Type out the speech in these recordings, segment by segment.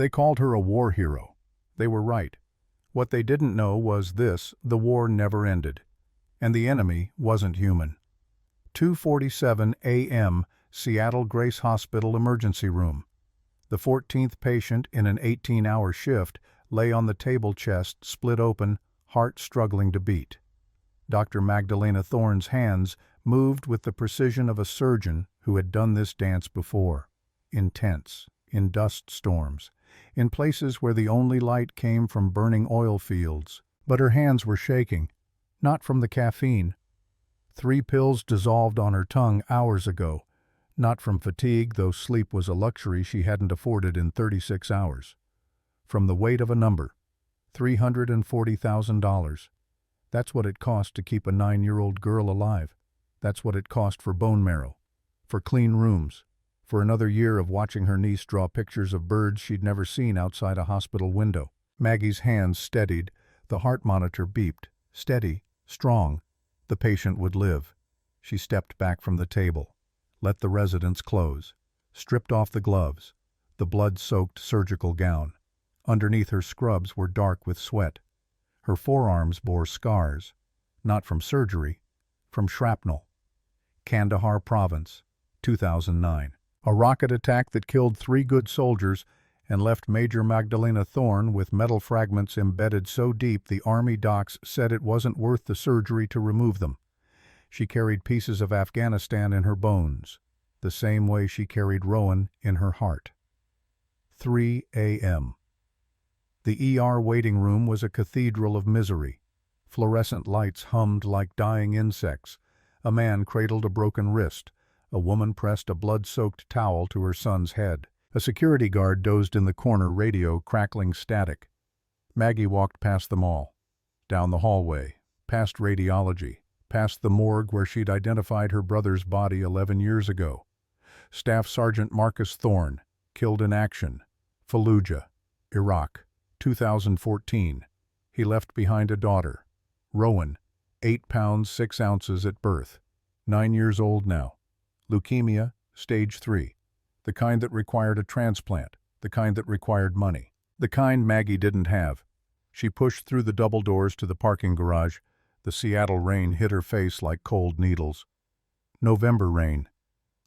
They called her a war hero. They were right. What they didn't know was this: the war never ended. And the enemy wasn't human. 2:47 a.m., Seattle Grace Hospital emergency room. The 14th patient in an 18-hour shift lay on the table, chest split open, heart struggling to beat. Dr. Magdalena Thorne's hands moved with the precision of a surgeon who had done this dance before. In tents, in dust storms, in places where the only light came from burning oil fields. But her hands were shaking, not from the caffeine. 3 pills dissolved on her tongue hours ago, not from fatigue, though sleep was a luxury she hadn't afforded in 36 hours. From the weight of a number, $340,000. That's what it cost to keep a 9-year-old girl alive. That's what it cost for bone marrow, for clean rooms, for another year of watching her niece draw pictures of birds she'd never seen outside a hospital window. Maggie's hands steadied, the heart monitor beeped. Steady, strong. The patient would live. She stepped back from the table, let the residents close, stripped off the gloves, the blood-soaked surgical gown. Underneath her scrubs were dark with sweat. Her forearms bore scars, not from surgery, from shrapnel. Kandahar Province, 2009. A rocket attack that killed 3 good soldiers and left Major Magdalena Thorne with metal fragments embedded so deep the Army docs said it wasn't worth the surgery to remove them. She carried pieces of Afghanistan in her bones, the same way she carried Rowan in her heart. 3 a.m. The ER waiting room was a cathedral of misery. Fluorescent lights hummed like dying insects. A man cradled a broken wrist. A woman pressed a blood-soaked towel to her son's head. A security guard dozed in the corner, radio crackling static. Maggie walked past them all. Down the hallway, past radiology, past the morgue where she'd identified her brother's body 11 years ago. Staff Sergeant Marcus Thorne, killed in action. Fallujah, Iraq, 2014. He left behind a daughter. Rowan, 8 pounds 6 ounces at birth. 9 years old now. Leukemia, stage 3. The kind that required a transplant, the kind that required money, the kind Maggie didn't have. She pushed through the double doors to the parking garage. The Seattle rain hit her face like cold needles. November rain,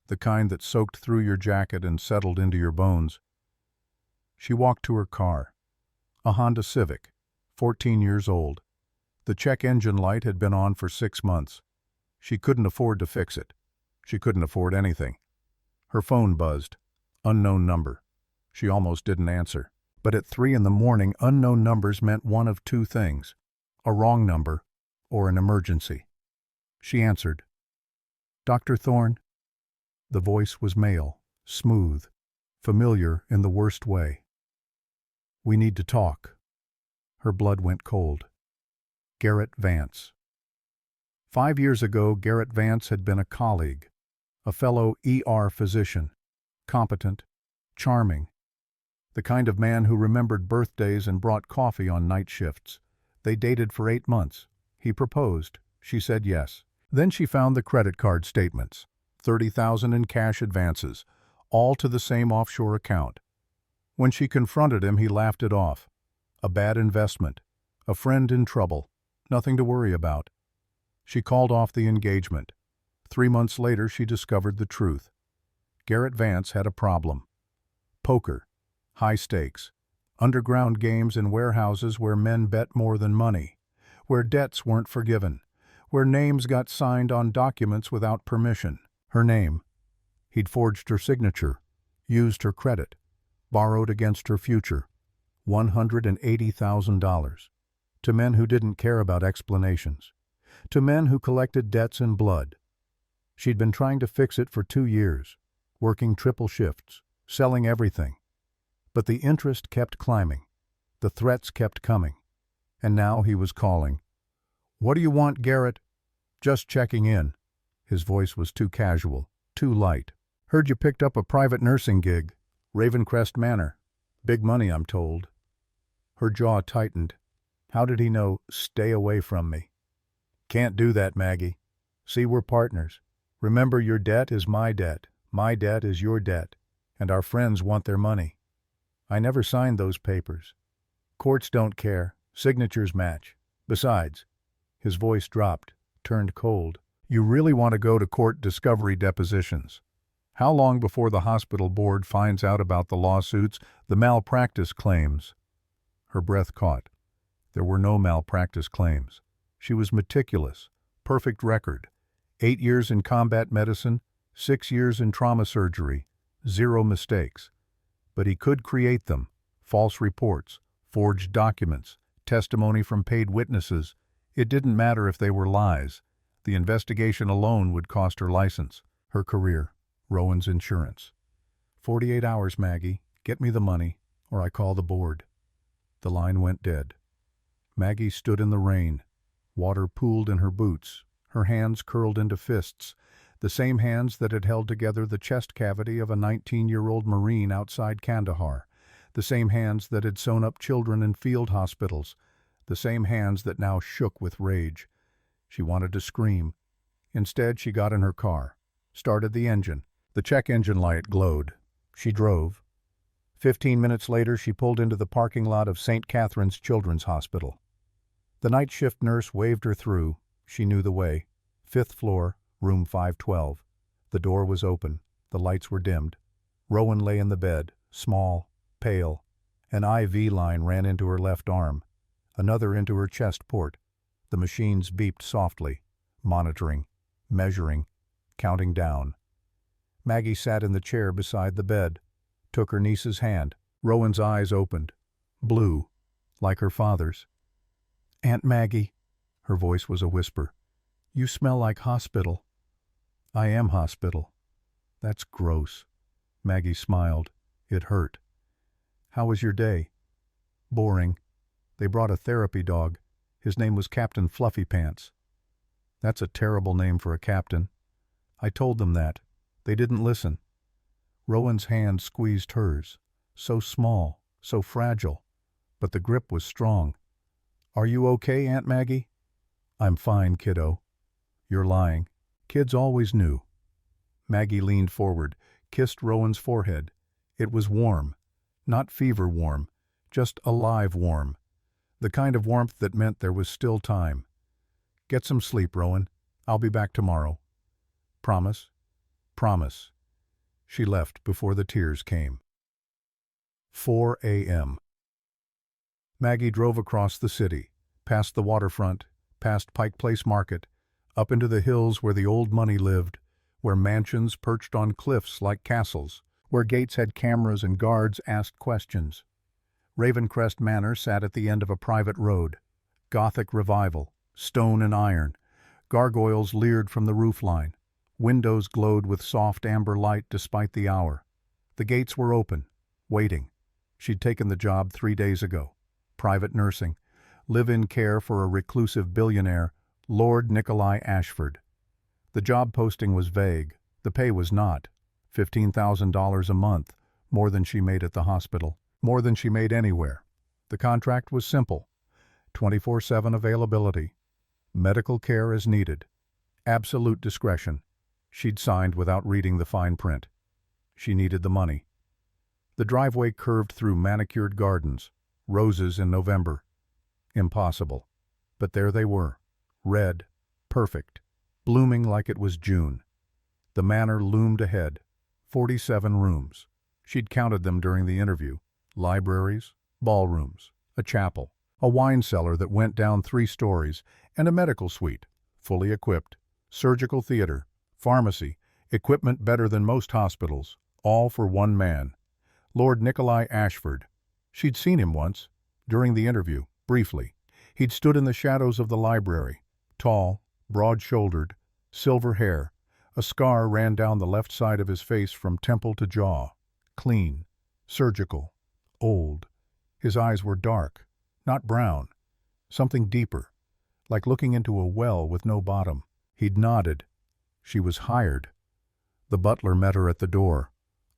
the kind that soaked through your jacket and settled into your bones. She walked to her car, a Honda Civic, 14 years old. The check engine light had been on for 6 months. She couldn't afford to fix it. She couldn't afford anything. Her phone buzzed. Unknown number. She almost didn't answer. But at 3 in the morning, unknown numbers meant one of 2 things: a wrong number or an emergency. She answered. "Dr. Thorne?" The voice was male, smooth, familiar in the worst way. "We need to talk." Her blood went cold. Garrett Vance. 5 years ago, Garrett Vance had been a colleague, a fellow ER physician, competent, charming, the kind of man who remembered birthdays and brought coffee on night shifts. They dated for 8 months. He proposed. She said yes. Then she found the credit card statements, $30,000 in cash advances, all to the same offshore account. When she confronted him, he laughed it off. A bad investment, a friend in trouble, nothing to worry about. She called off the engagement. 3 months later, she discovered the truth. Garrett Vance had a problem. Poker, high stakes, underground games in warehouses where men bet more than money, where debts weren't forgiven, where names got signed on documents without permission. Her name. He'd forged her signature, used her credit, borrowed against her future. $180,000. To men who didn't care about explanations. To men who collected debts in blood. She'd been trying to fix it for 2 years, working triple shifts, selling everything. But the interest kept climbing. The threats kept coming. And now he was calling. "What do you want, Garrett?" "Just checking in." His voice was too casual, too light. "Heard you picked up a private nursing gig. Ravencrest Manor. Big money, I'm told." Her jaw tightened. How did he know, "Stay away from me"? "Can't do that, Maggie. See, we're partners. Remember, your debt is my debt is your debt, and our friends want their money." I never signed those papers. Courts don't care. Signatures match. Besides, his voice dropped, turned cold. You really want to go to court discovery depositions? How long before the hospital board finds out about the lawsuits, the malpractice claims? Her breath caught. There were no malpractice claims. She was meticulous, perfect record. 8 years in combat medicine, 6 years in trauma surgery, 0 mistakes. But he could create them. False reports, forged documents, testimony from paid witnesses. It didn't matter if they were lies. The investigation alone would cost her license, her career, Rowan's insurance. 48 hours, Maggie. Get me the money, or I call the board. The line went dead. Maggie stood in the rain. Water pooled in her boots. Her hands curled into fists, the same hands that had held together the chest cavity of a 19-year-old Marine outside Kandahar, the same hands that had sewn up children in field hospitals, the same hands that now shook with rage. She wanted to scream. Instead, she got in her car, started the engine. The check engine light glowed. She drove. 15 minutes later, she pulled into the parking lot of St. Catherine's Children's Hospital. The night shift nurse waved her through. She knew the way. 5th floor, room 512. The door was open. The lights were dimmed. Rowan lay in the bed, small, pale. An IV line ran into her left arm, another into her chest port. The machines beeped softly, monitoring, measuring, counting down. Maggie sat in the chair beside the bed, took her niece's hand. Rowan's eyes opened, blue, like her father's. "Aunt Maggie," her voice was a whisper, "you smell like hospital." "I am hospital." "That's gross." Maggie smiled. It hurt. "How was your day?" "Boring. They brought a therapy dog. His name was Captain Fluffy Pants." "That's a terrible name for a captain." "I told them that. They didn't listen." Rowan's hand squeezed hers. So small, so fragile. But the grip was strong. "Are you okay, Aunt Maggie?" "I'm fine, kiddo." "You're lying." Kids always knew. Maggie leaned forward, kissed Rowan's forehead. It was warm. Not fever warm, just alive warm. The kind of warmth that meant there was still time. "Get some sleep, Rowan. I'll be back tomorrow." "Promise?" "Promise." She left before the tears came. 4 a.m. Maggie drove across the city, past the waterfront, past Pike Place Market, up into the hills where the old money lived, where mansions perched on cliffs like castles, where gates had cameras and guards asked questions. Ravencrest Manor sat at the end of a private road. Gothic revival, stone and iron. Gargoyles leered from the roofline. Windows glowed with soft amber light despite the hour. The gates were open, waiting. She'd taken the job 3 days ago. Private nursing. Live-in care for a reclusive billionaire, Lord Nikolai Ashford. The job posting was vague. The pay was not. $15,000 a month, more than she made at the hospital, more than she made anywhere. The contract was simple. 24/7 availability. Medical care as needed. Absolute discretion. She'd signed without reading the fine print. She needed the money. The driveway curved through manicured gardens, roses in November. Impossible. But there they were, red, perfect, blooming like it was June. The manor loomed ahead, 47 rooms. She'd counted them during the interview. Libraries, ballrooms, a chapel, a wine cellar that went down 3 stories, and a medical suite, fully equipped, surgical theater, pharmacy, equipment better than most hospitals, all for one man. Lord Nikolai Ashford. She'd seen him once, during the interview, briefly. He'd stood in the shadows of the library, tall, broad-shouldered, silver hair. A scar ran down the left side of his face from temple to jaw. Clean, surgical, old. His eyes were dark, not brown, something deeper, like looking into a well with no bottom. He'd nodded. She was hired. The butler met her at the door.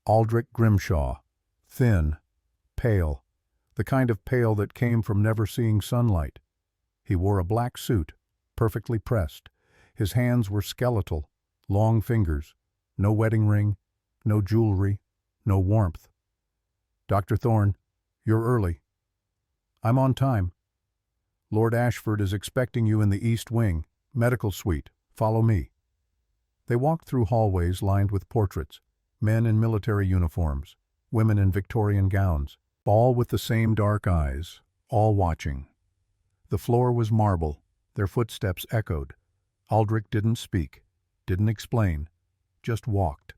Aldrich Grimshaw. Thin, pale, the kind of pale that came from never seeing sunlight. He wore a black suit, perfectly pressed. His hands were skeletal, long fingers, no wedding ring, no jewelry, no warmth. Dr. Thorne, you're early. I'm on time. Lord Ashford is expecting you in the East Wing, medical suite. Follow me. They walked through hallways lined with portraits, men in military uniforms, women in Victorian gowns, all with the same dark eyes, all watching. The floor was marble, their footsteps echoed. Aldrich didn't speak, didn't explain, just walked.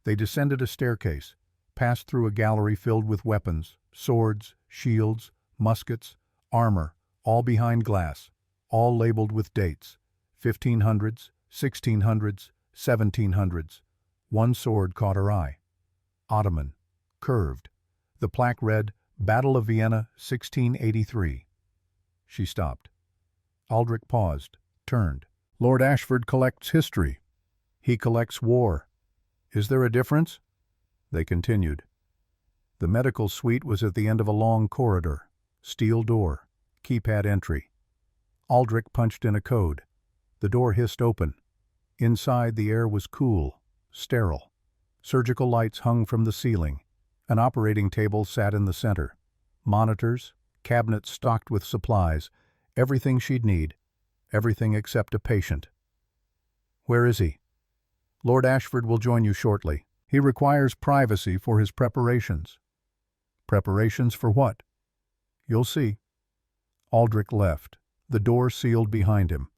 They descended a staircase, passed through a gallery filled with weapons, swords, shields, muskets, armor, all behind glass, all labeled with dates, 1500s, 1600s, 1700s. One sword caught her eye. Ottoman, curved. The plaque read, Battle of Vienna, 1683. She stopped. Aldrich paused, turned. Lord Ashford collects history. He collects war. Is there a difference? They continued. The medical suite was at the end of a long corridor. Steel door. Keypad entry. Aldrich punched in a code. The door hissed open. Inside, the air was cool, sterile. Surgical lights hung from the ceiling. An operating table sat in the center. Monitors, cabinets stocked with supplies, everything she'd need, everything except a patient. Where is he? Lord Ashford will join you shortly. He requires privacy for his preparations. Preparations for what? You'll see. Aldrich left. The door sealed behind him.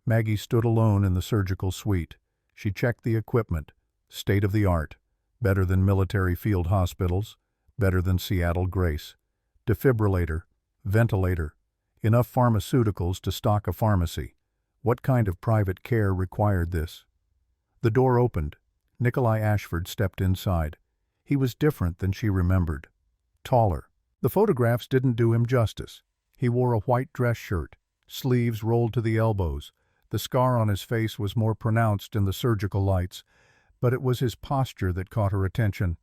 Maggie stood alone in the surgical suite. She checked the equipment. State-of-the-art. Better than military field hospitals. Better than Seattle Grace. Defibrillator. Ventilator. Enough pharmaceuticals to stock a pharmacy. What kind of private care required this? The door opened. Nikolai Ashford stepped inside. He was different than she remembered. Taller. The photographs didn't do him justice. He wore a white dress shirt, sleeves rolled to the elbows. The scar on his face was more pronounced in the surgical lights, but it was his posture that caught her attention.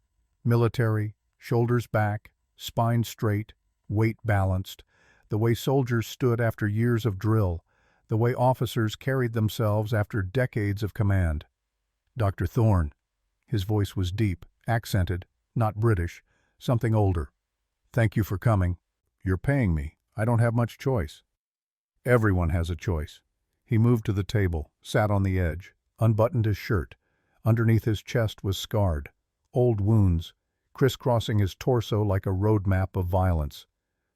Military, shoulders back, spine straight, weight balanced, the way soldiers stood after years of drill, the way officers carried themselves after decades of command. Dr. Thorne. His voice was deep, accented, not British, something older. Thank you for coming. You're paying me. I don't have much choice. Everyone has a choice. He moved to the table, sat on the edge, unbuttoned his shirt. Underneath his chest was scarred. Old wounds, crisscrossing his torso like a road map of violence.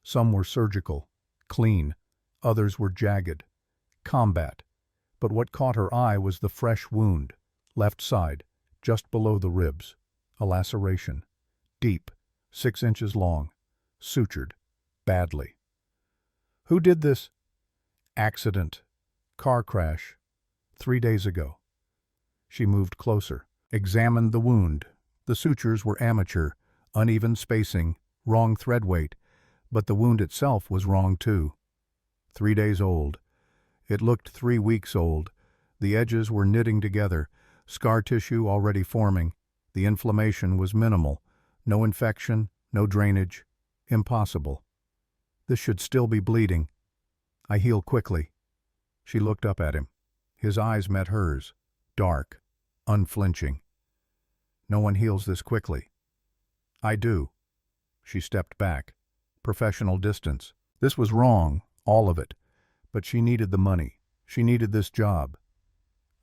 Some were surgical, clean. Others were jagged. Combat. But what caught her eye was the fresh wound. Left side, just below the ribs. A laceration. Deep, 6 inches long. Sutured. Badly. Who did this? Accident. Car crash. 3 days ago. She moved closer, examined the wound. The sutures were amateur, uneven spacing, wrong thread weight, but the wound itself was wrong too. 3 days old. It looked 3 weeks old. The edges were knitting together, scar tissue already forming. The inflammation was minimal. No infection, no drainage. Impossible. This should still be bleeding. I heal quickly. She looked up at him. His eyes met hers, dark, unflinching. No one heals this quickly. I do. She stepped back. Professional distance. This was wrong, all of it. But she needed the money. She needed this job.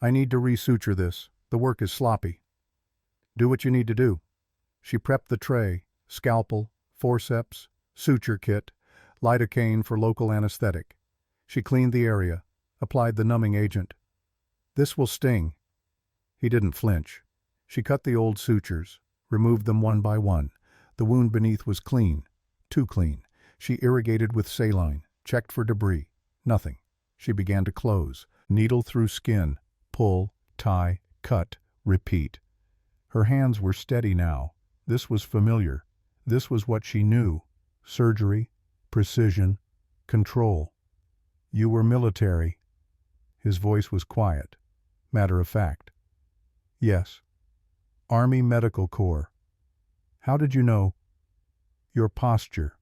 I need to resuture this. The work is sloppy. Do what you need to do. She prepped the tray, scalpel, forceps, suture kit, lidocaine for local anesthetic. She cleaned the area, applied the numbing agent. This will sting. He didn't flinch. She cut the old sutures, removed them one by one. The wound beneath was clean, too clean. She irrigated with saline, checked for debris. Nothing. She began to close, needle through skin, pull, tie, cut, repeat. Her hands were steady now. This was familiar. This was what she knew. Surgery, precision, control. You were military. His voice was quiet, matter of fact. Yes. Army Medical Corps. How did you know? Your posture,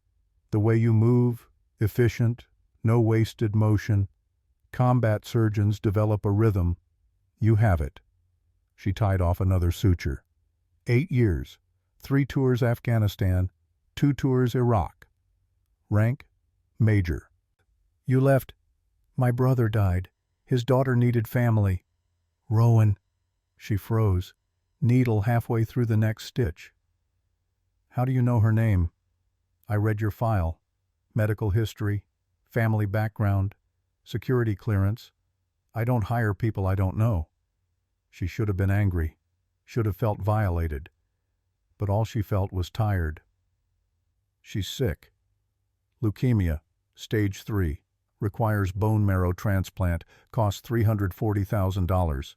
the way you move, efficient, no wasted motion. Combat surgeons develop a rhythm. You have it. She tied off another suture. 8 years, 3 tours Afghanistan, 2 tours Iraq. Rank? Major. You left. My brother died. His daughter needed family. Rowan. She froze, needle halfway through the next stitch. How do you know her name? I read your file. Medical history, family background, security clearance. I don't hire people I don't know. She should have been angry, should have felt violated. But all she felt was tired. She's sick. Leukemia, stage 3, requires bone marrow transplant, costs $340,000.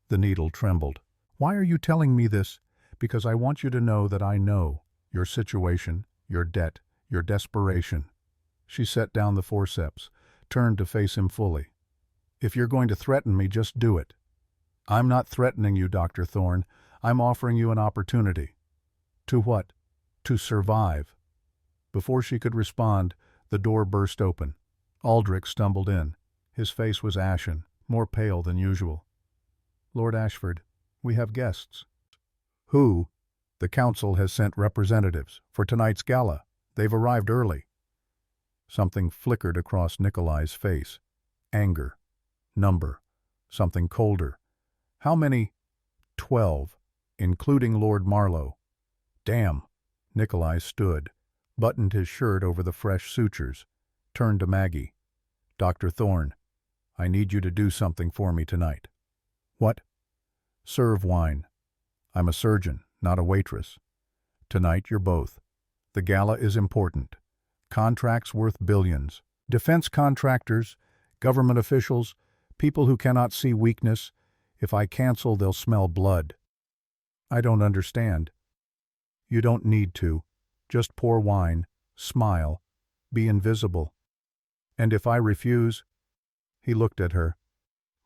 The needle trembled. Why are you telling me this? Because I want you to know that I know your situation, your debt, your desperation. She set down the forceps, turned to face him fully. If you're going to threaten me, just do it. I'm not threatening you, Dr. Thorne. I'm offering you an opportunity. To what? To survive. Before she could respond, the door burst open. Aldrich stumbled in. His face was ashen, more pale than usual. Lord Ashford, we have guests. Who? The council has sent representatives for tonight's gala. They've arrived early. Something flickered across Nikolai's face. Anger. Number. Something colder. How many? 12, including Lord Marlowe. Damn. Nikolai stood, buttoned his shirt over the fresh sutures, turned to Maggie. Dr. Thorne, I need you to do something for me tonight. What? Serve wine. I'm a surgeon, not a waitress. Tonight you're both. The gala is important. Contracts worth billions. Defense contractors, government officials, people who cannot see weakness. If I cancel, they'll smell blood. I don't understand. You don't need to. Just pour wine, smile, be invisible. And if I refuse? He looked at her.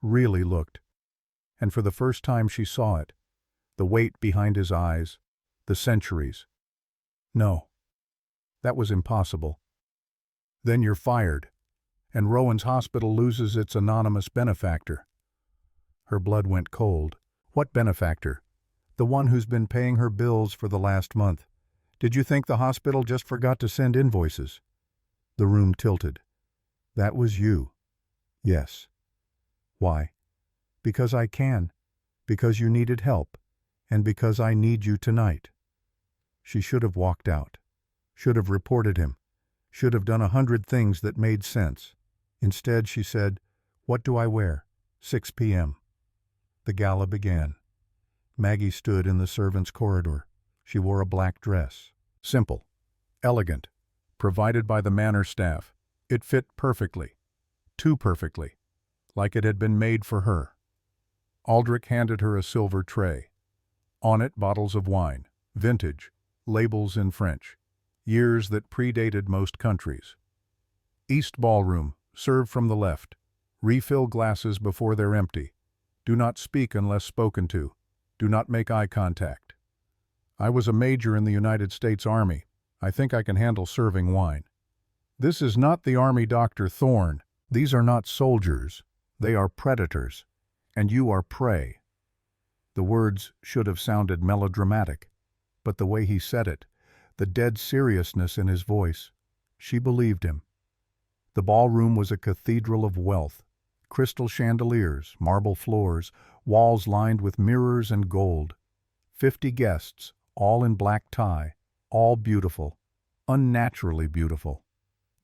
Really looked. And for the first time she saw it. The weight behind his eyes. The centuries. No. That was impossible. Then you're fired, and Rowan's hospital loses its anonymous benefactor. Her blood went cold. What benefactor? The one who's been paying her bills for the last month. Did you think the hospital just forgot to send invoices? The room tilted. That was you. Yes. Why? Because I can. Because you needed help. And because I need you tonight. She should have walked out. Should have reported him. Should have done 100 things that made sense. Instead, she said, "What do I wear?" 6 p.m. The gala began. Maggie stood in the servants' corridor. She wore a black dress. Simple. Elegant. Provided by the manor staff. It fit perfectly. Too perfectly. Like it had been made for her. Aldrich handed her a silver tray. On it, bottles of wine. Vintage. Labels in French. Years that predated most countries. East ballroom. Serve from the left. Refill glasses before they're empty. Do not speak unless spoken to. Do not make eye contact. I was a major in the United States Army. I think I can handle serving wine. This is not the Army, Dr. Thorne. These are not soldiers. They are predators. And you are prey. The words should have sounded melodramatic, but the way he said it, the dead seriousness in his voice, she believed him. The ballroom was a cathedral of wealth. Crystal chandeliers, marble floors, walls lined with mirrors and gold. 50 guests, all in black tie, all beautiful, unnaturally beautiful.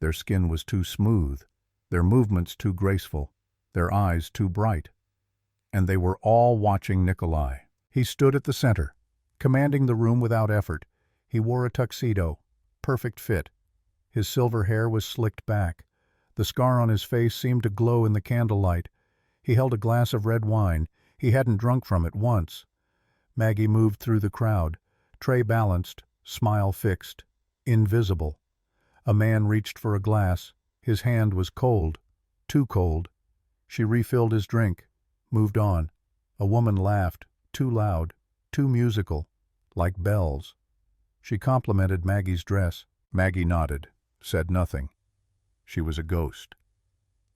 Their skin was too smooth, their movements too graceful, their eyes too bright. And they were all watching Nikolai. He stood at the center, commanding the room without effort. He wore a tuxedo, perfect fit. His silver hair was slicked back. The scar on his face seemed to glow in the candlelight. He held a glass of red wine. He hadn't drunk from it once. Maggie moved through the crowd, tray balanced, smile fixed, invisible. A man reached for a glass. His hand was cold, too cold. She refilled his drink, moved on. A woman laughed, too loud, too musical, like bells. She complimented Maggie's dress. Maggie nodded, said nothing. She was a ghost.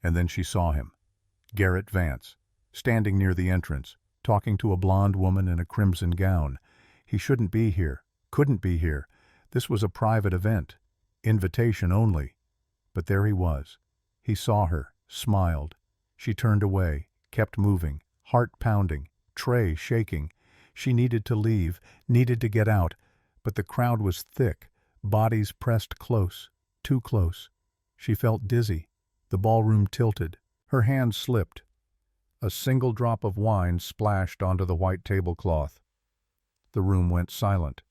And then she saw him, Garrett Vance, standing near the entrance, talking to a blonde woman in a crimson gown. He shouldn't be here, couldn't be here. This was a private event. Invitation only. But there he was. He saw her, smiled. She turned away, kept moving, heart pounding, tray shaking. She needed to leave, needed to get out, but the crowd was thick, bodies pressed close, too close. She felt dizzy. The ballroom tilted. Her hand slipped. A single drop of wine splashed onto the white tablecloth. The room went silent.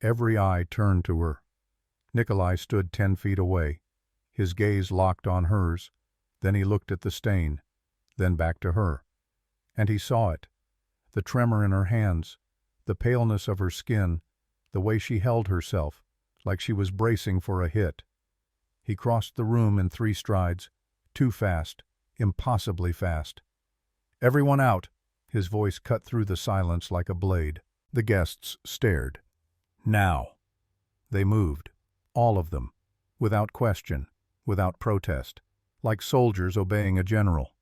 Every eye turned to her. Nikolai stood 10 feet away, his gaze locked on hers. Then he looked at the stain, then back to her. And he saw it. The tremor in her hands, the paleness of her skin, the way she held herself, like she was bracing for a hit. He crossed the room in 3 strides, too fast, impossibly fast. "Everyone out!" His voice cut through the silence like a blade. The guests stared. Now. They moved. All of them. Without question, without protest. Like soldiers obeying a general.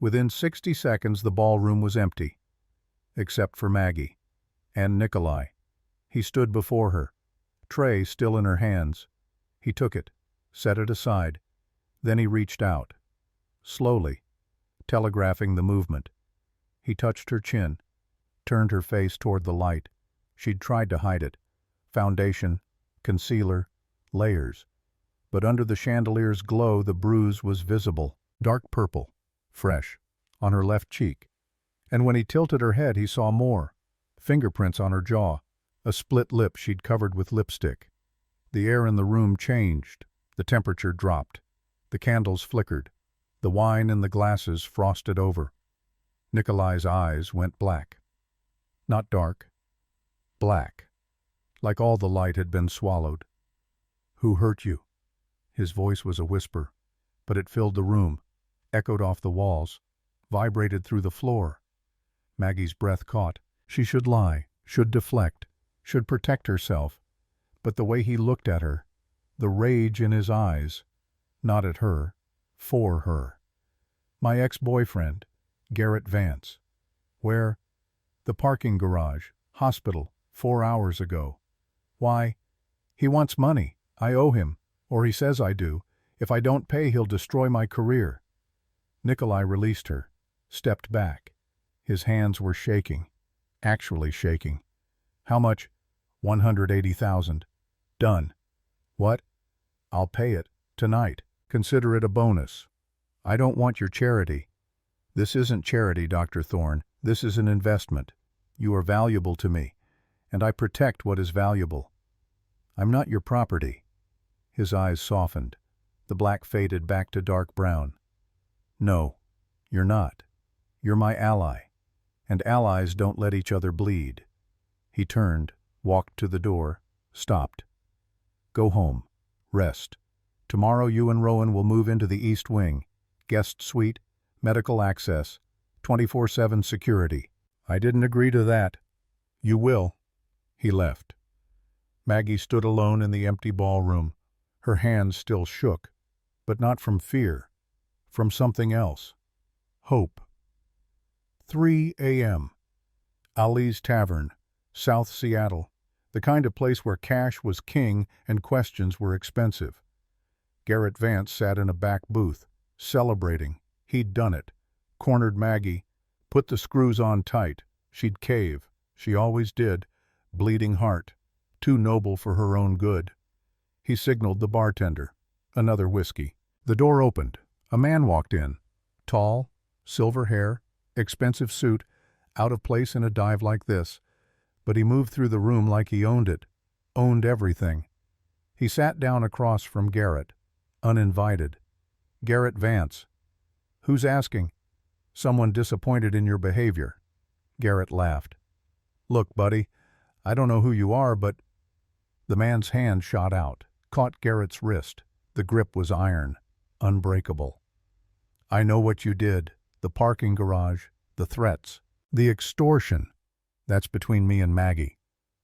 Within 60 seconds the ballroom was empty. Except for Maggie. And Nikolai. He stood before her. Tray still in her hands. He took it, set it aside. Then he reached out. Slowly. Telegraphing the movement. He touched her chin. Turned her face toward the light. She'd tried to hide it. Foundation, concealer, layers. But under the chandelier's glow the bruise was visible, dark purple, fresh, on her left cheek. And when he tilted her head he saw more. Fingerprints on her jaw, a split lip she'd covered with lipstick. The air in the room changed. The temperature dropped. The candles flickered. The wine in the glasses frosted over. Nikolai's eyes went black. Not dark. Black. Like all the light had been swallowed. "Who hurt you?" His voice was a whisper, but it filled the room, echoed off the walls, vibrated through the floor. Maggie's breath caught. She should lie, should deflect, should protect herself. But the way he looked at her, the rage in his eyes, not at her, for her. "My ex-boyfriend, Garrett Vance." "Where?" "The parking garage, hospital, 4 hours ago." "Why?" "He wants money. I owe him, or he says I do. If I don't pay, he'll destroy my career." Nikolai released her, stepped back. His hands were shaking, actually shaking. "How much?" "180,000. Done." "What?" "I'll pay it, tonight. Consider it a bonus." "I don't want your charity." "This isn't charity, Dr. Thorne. This is an investment. You are valuable to me, and I protect what is valuable. I'm not your property." His eyes softened. The black faded back to dark brown. "No, you're not. You're my ally, and allies don't let each other bleed." He turned, walked to the door, stopped. "Go home. Rest. Tomorrow you and Rowan will move into the East Wing. Guest suite, medical access, 24/7 security." "I didn't agree to that." "You will." He left. Maggie stood alone in the empty ballroom. Her hands still shook, but not from fear, from something else. Hope. 3 a.m. Ali's Tavern, South Seattle, the kind of place where cash was king and questions were expensive. Garrett Vance sat in a back booth, celebrating. He'd done it. Cornered Maggie. Put the screws on tight. She'd cave. She always did. Bleeding heart. Too noble for her own good. He signaled the bartender. Another whiskey. The door opened. A man walked in. Tall, silver hair, expensive suit, out of place in a dive like this. But he moved through the room like he owned it. Owned everything. He sat down across from Garrett. Uninvited. "Garrett Vance." "Who's asking?" "Someone disappointed in your behavior." Garrett laughed. "Look, buddy, I don't know who you are, but—" The man's hand shot out, caught Garrett's wrist. The grip was iron, unbreakable. "I know what you did. The parking garage, the threats, the extortion. That's between me and Maggie."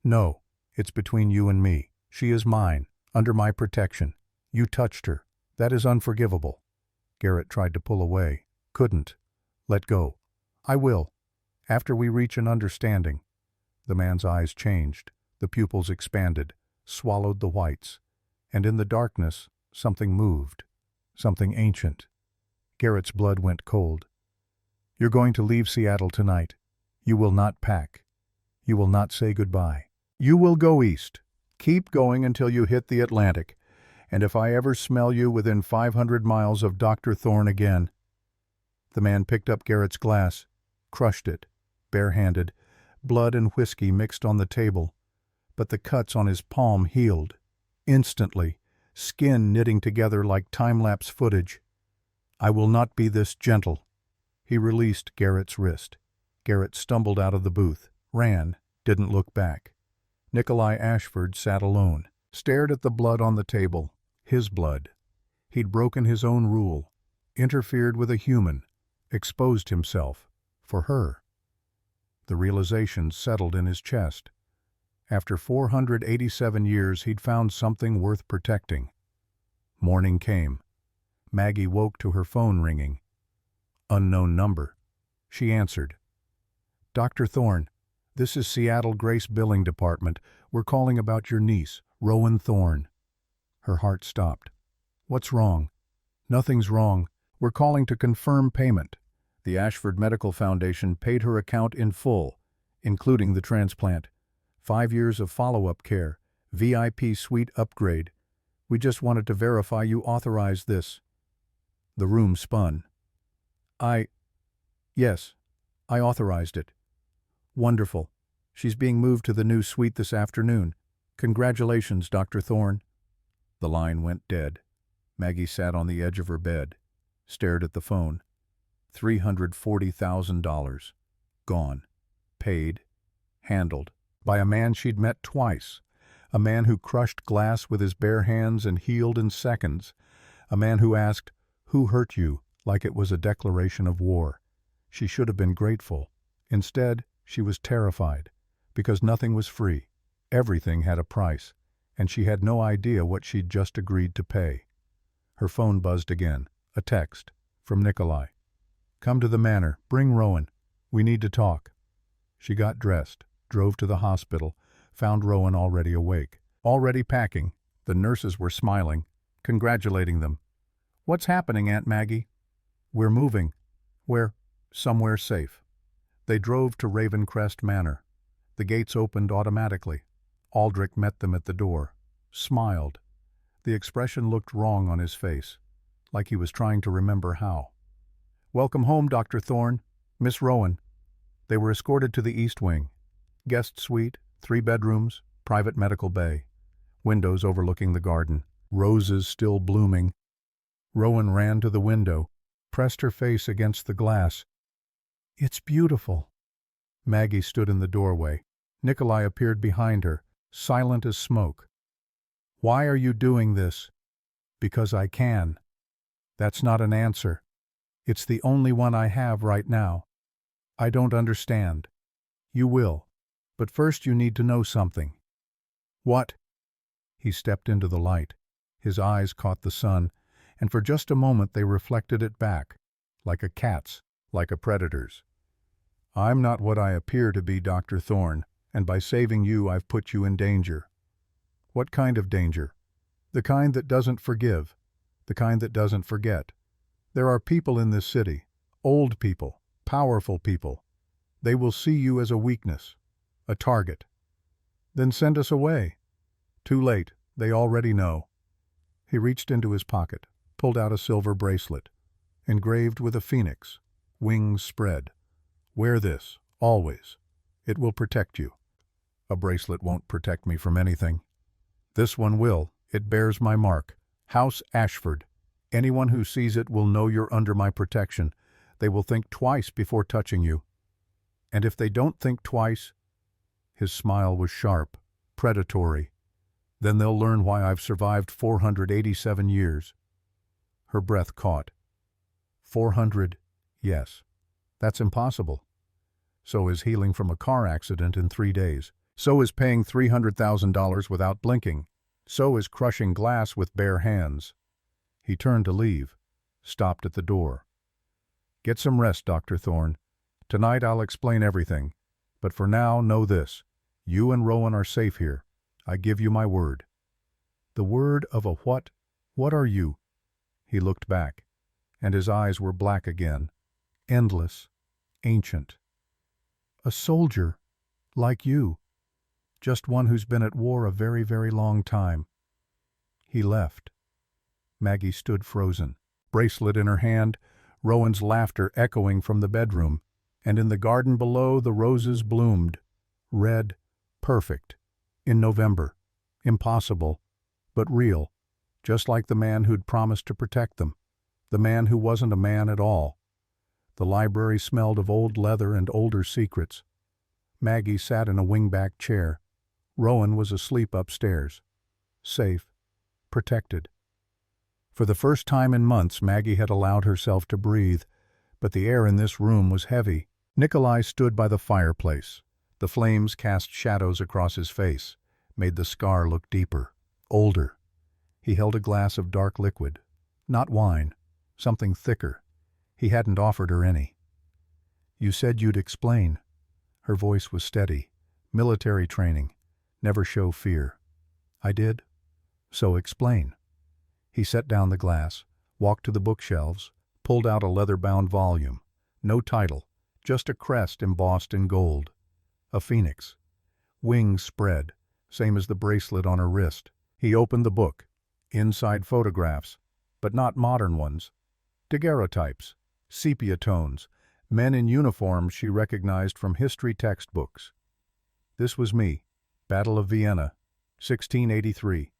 "No, it's between you and me. She is mine, under my protection. You touched her. That is unforgivable." Garrett tried to pull away. Couldn't. "Let go." "I will. After we reach an understanding." The man's eyes changed. The pupils expanded. swallowed the whites, and in the darkness, something moved, something ancient. Garrett's blood went cold. You're going to leave Seattle tonight. You will not pack. You will not say goodbye. You will go east. Keep going until you hit the Atlantic, and if I ever smell you within 500 miles of Dr. Thorne again. The man picked up Garrett's glass, crushed it, barehanded, blood and whiskey mixed on the table, but the cuts on his palm healed. Instantly, skin knitting together like time-lapse footage. I will not be this gentle. He released Garrett's wrist. Garrett stumbled out of the booth, ran, didn't look back. Nikolai Ashford sat alone, stared at the blood on the table. His blood. He'd broken his own rule, interfered with a human, exposed himself, for her. The realization settled in his chest. After 487 years, he'd found something worth protecting. Morning came. Maggie woke to her phone ringing. Unknown number. She answered. Dr. Thorne, this is Seattle Grace Billing Department. We're calling about your niece, Rowan Thorne. Her heart stopped. What's wrong? Nothing's wrong. We're calling to confirm payment. The Ashford Medical Foundation paid her account in full, including the transplant. 5 years of follow-up care, VIP suite upgrade. We just wanted to verify you authorized this. The room spun. Yes, I authorized it. Wonderful. She's being moved to the new suite this afternoon. Congratulations, Dr. Thorne. The line went dead. Maggie sat on the edge of her bed, stared at the phone. $340,000. Gone. Paid. Handled. By a man she'd met twice. A man who crushed glass with his bare hands and healed in seconds. A man who asked, "Who hurt you?" like it was a declaration of war. She should have been grateful. Instead, she was terrified, because nothing was free. Everything had a price, and she had no idea what she'd just agreed to pay. Her phone buzzed again. A text. From Nikolai. Come to the manor. Bring Rowan. We need to talk. She got dressed, drove to the hospital, found Rowan already awake. Already packing. The nurses were smiling, congratulating them. What's happening, Aunt Maggie? We're moving. Where? Somewhere safe. They drove to Ravencrest Manor. The gates opened automatically. Aldrich met them at the door, smiled. The expression looked wrong on his face, like he was trying to remember how. Welcome home, Dr. Thorne. Miss Rowan. They were escorted to the East Wing. Guest suite, 3 bedrooms, private medical bay. Windows overlooking the garden. Roses still blooming. Rowan ran to the window, pressed her face against the glass. It's beautiful. Maggie stood in the doorway. Nikolai appeared behind her, silent as smoke. Why are you doing this? Because I can. That's not an answer. It's the only one I have right now. I don't understand. You will. But first you need to know something. What? He stepped into the light. His eyes caught the sun, and for just a moment they reflected it back, like a cat's, like a predator's. I'm not what I appear to be, Dr. Thorne, and by saving you I've put you in danger. What kind of danger? The kind that doesn't forgive, the kind that doesn't forget. There are people in this city, old people, powerful people. They will see you as a weakness, a target. Then send us away. Too late, they already know. He reached into his pocket, pulled out a silver bracelet, engraved with a phoenix, wings spread. Wear this, always. It will protect you. A bracelet won't protect me from anything. This one will. It bears my mark. House Ashford. Anyone who sees it will know you're under my protection. They will think twice before touching you. And if they don't think twice, his smile was sharp, predatory, then they'll learn why I've survived 487 years. Her breath caught. 400, yes. That's impossible. So is healing from a car accident in 3 days. So is paying $300,000 without blinking. So is crushing glass with bare hands. He turned to leave, stopped at the door. Get some rest, Dr. Thorne. Tonight I'll explain everything. But for now, know this. You and Rowan are safe here. I give you my word." "The word of a what? What are you?" He looked back, and his eyes were black again, endless, ancient. "A soldier, like you. Just one who's been at war a very, very long time." He left. Maggie stood frozen, bracelet in her hand, Rowan's laughter echoing from the bedroom, and in the garden below the roses bloomed, red, perfect, in November, impossible, but real, just like the man who'd promised to protect them, the man who wasn't a man at all. The library smelled of old leather and older secrets. Maggie sat in a wingback chair. Rowan was asleep upstairs. Safe, protected. For the first time in months, Maggie had allowed herself to breathe, but the air in this room was heavy. Nikolai stood by the fireplace. The flames cast shadows across his face, made the scar look deeper, older. He held a glass of dark liquid. Not wine, something thicker. He hadn't offered her any. "You said you'd explain." Her voice was steady. "Military training. Never show fear." "I did. So explain." He set down the glass, walked to the bookshelves, pulled out a leather-bound volume. No title, just a crest embossed in gold. A phoenix. Wings spread, same as the bracelet on her wrist. He opened the book. Inside photographs, but not modern ones. Daguerreotypes, sepia tones, men in uniforms she recognized from history textbooks. "This was me. Battle of Vienna, 1683.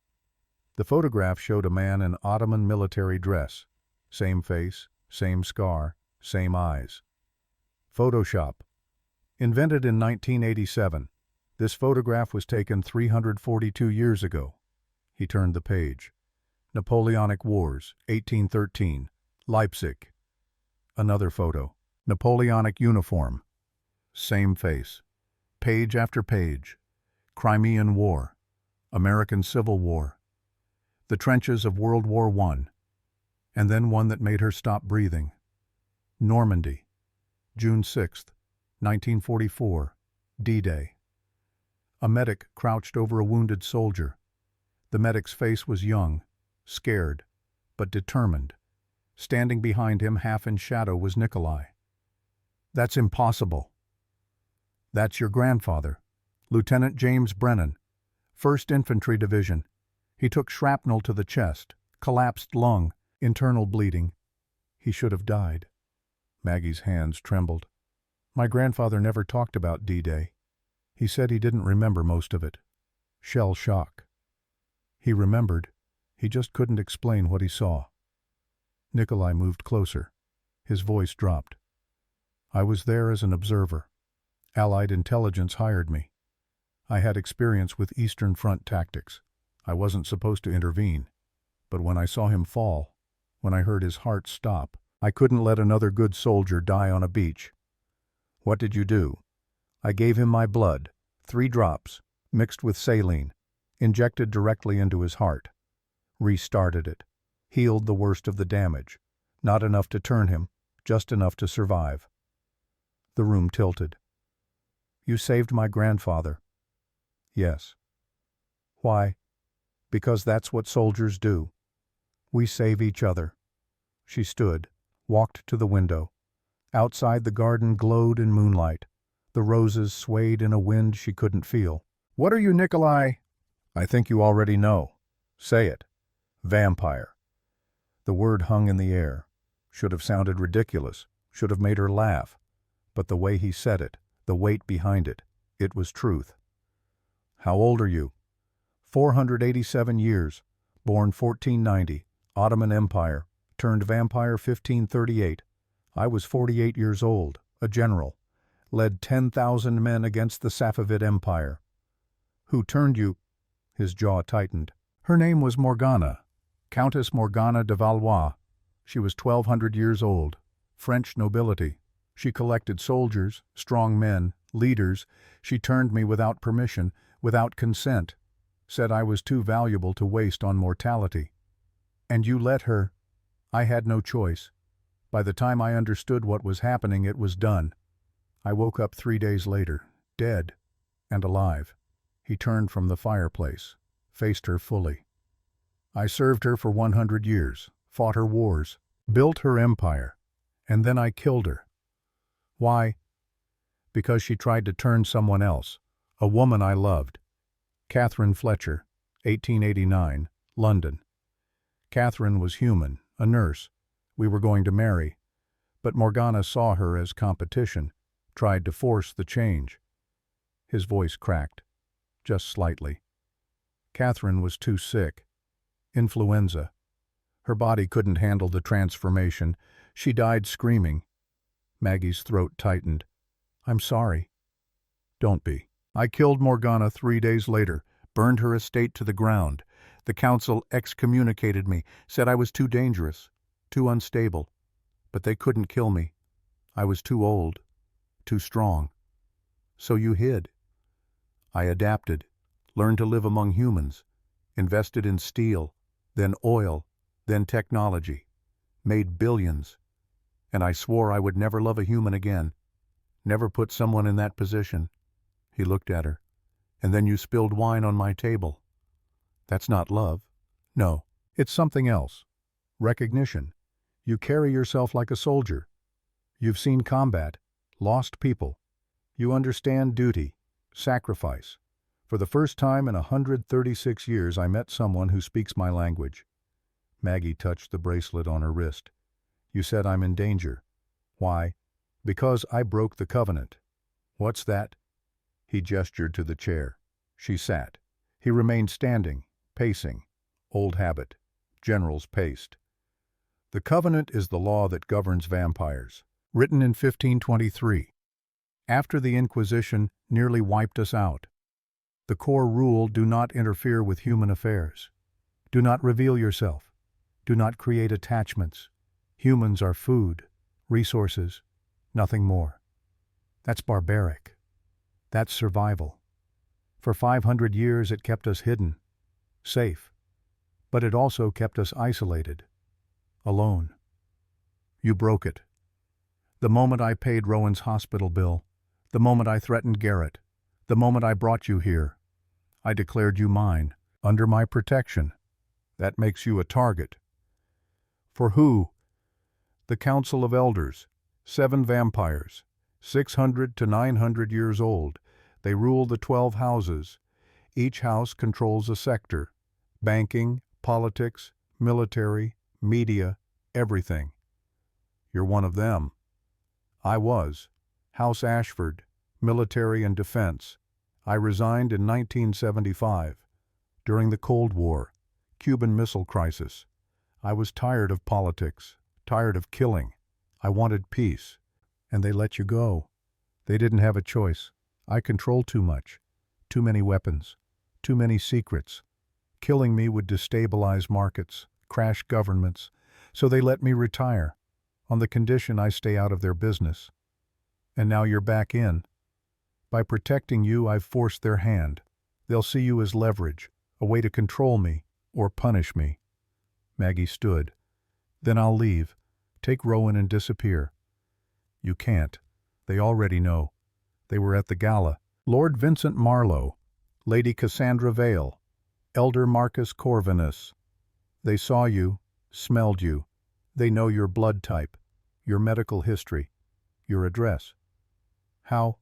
The photograph showed a man in Ottoman military dress. Same face, same scar, same eyes. Photoshop. Invented in 1987. This photograph was taken 342 years ago. He turned the page. Napoleonic Wars, 1813. Leipzig. Another photo. Napoleonic uniform. Same face. Page after page. Crimean War. American Civil War. The trenches of World War I. And then one that made her stop breathing. Normandy. June 6, 1944. D-Day. A medic crouched over a wounded soldier. The medic's face was young, scared, but determined. Standing behind him, half in shadow, was Nikolai. "That's impossible." "That's your grandfather, Lieutenant James Brennan, 1st Infantry Division. He took shrapnel to the chest, collapsed lung, internal bleeding. He should have died." Maggie's hands trembled. "My grandfather never talked about D-Day. He said he didn't remember most of it. Shell shock. He remembered. He just couldn't explain what he saw." Nikolai moved closer. His voice dropped. "I was there as an observer. Allied intelligence hired me. I had experience with Eastern Front tactics. I wasn't supposed to intervene. But when I saw him fall, when I heard his heart stop, I couldn't let another good soldier die on a beach." "What did you do?" "I gave him my blood, 3 drops, mixed with saline, injected directly into his heart. Restarted it. Healed the worst of the damage. Not enough to turn him, just enough to survive." The room tilted. "You saved my grandfather." "Yes." "Why?" "Because that's what soldiers do. We save each other." She stood, walked to the window. Outside, the garden glowed in moonlight. The roses swayed in a wind she couldn't feel. "What are you, Nikolai?" "I think you already know." "Say it." "Vampire." The word hung in the air. Should have sounded ridiculous, should have made her laugh. But the way he said it, the weight behind it, it was truth. "How old are you?" 487 years. Born 1490. Ottoman Empire. Turned vampire 1538. I was 48 years old, a general. Led 10,000 men against the Safavid Empire. "Who turned you?" His jaw tightened. "Her name was Morgana. Countess Morgana de Valois. She was 1,200 years old. French nobility. She collected soldiers, strong men, leaders. She turned me without permission, without consent. Said I was too valuable to waste on mortality. And you let her?" "I had no choice. By the time I understood what was happening, it was done. I woke up 3 days later, dead and alive." He turned from the fireplace, faced her fully. I served her for 100 years, fought her wars, built her empire, and then I killed her. Why? Because she tried to turn someone else, a woman I loved. Catherine Fletcher, 1889, London. Catherine was human, a nurse. We were going to marry. But Morgana saw her as competition, tried to force the change. His voice cracked, just slightly. Catherine was too sick. Influenza. Her body couldn't handle the transformation. She died screaming. Maggie's throat tightened. I'm sorry. Don't be. I killed Morgana 3 days later, burned her estate to the ground. The council excommunicated me, said I was too dangerous, too unstable. But they couldn't kill me. I was too old, too strong. So you hid. I adapted, learned to live among humans, invested in steel, then oil, then technology, made billions. And I swore I would never love a human again, never put someone in that position. He looked at her. And then you spilled wine on my table. That's not love. No, it's something else. Recognition. You carry yourself like a soldier. You've seen combat, lost people. You understand duty, sacrifice. For the first time in 136 years, I met someone who speaks my language. Maggie touched the bracelet on her wrist. You said I'm in danger. Why? Because I broke the covenant. What's that? He gestured to the chair. She sat. He remained standing, pacing. Old habit. Generals paced. The covenant is the law that governs vampires, written in 1523. After the Inquisition nearly wiped us out. The core rule: do not interfere with human affairs. Do not reveal yourself. Do not create attachments. Humans are food, resources, nothing more. That's barbaric. That's survival. For 500 years it kept us hidden, safe, but it also kept us isolated, alone. You broke it. The moment I paid Rowan's hospital bill, the moment I threatened Garrett, the moment I brought you here, I declared you mine, under my protection. That makes you a target. For who? The Council of Elders, 7 vampires, 600 to 900 years old. They rule the 12 houses. Each house controls a sector. Banking, politics, military, media, everything. You're one of them. I was. House Ashford, military and defense. I resigned in 1975. During the Cold War, Cuban Missile Crisis. I was tired of politics, tired of killing. I wanted peace. And they let you go. They didn't have a choice. I controlled too much. Too many weapons. Too many secrets. Killing me would destabilize markets, crash governments. So they let me retire, on the condition I stay out of their business. And now you're back in. By protecting you, I've forced their hand. They'll see you as leverage, a way to control me, or punish me. Maggie stood. Then I'll leave. Take Rowan and disappear. You can't. They already know. They were at the gala. Lord Vincent Marlowe, Lady Cassandra Vale, Elder Marcus Corvinus. They saw you, smelled you. They know your blood type, your medical history, your address. How?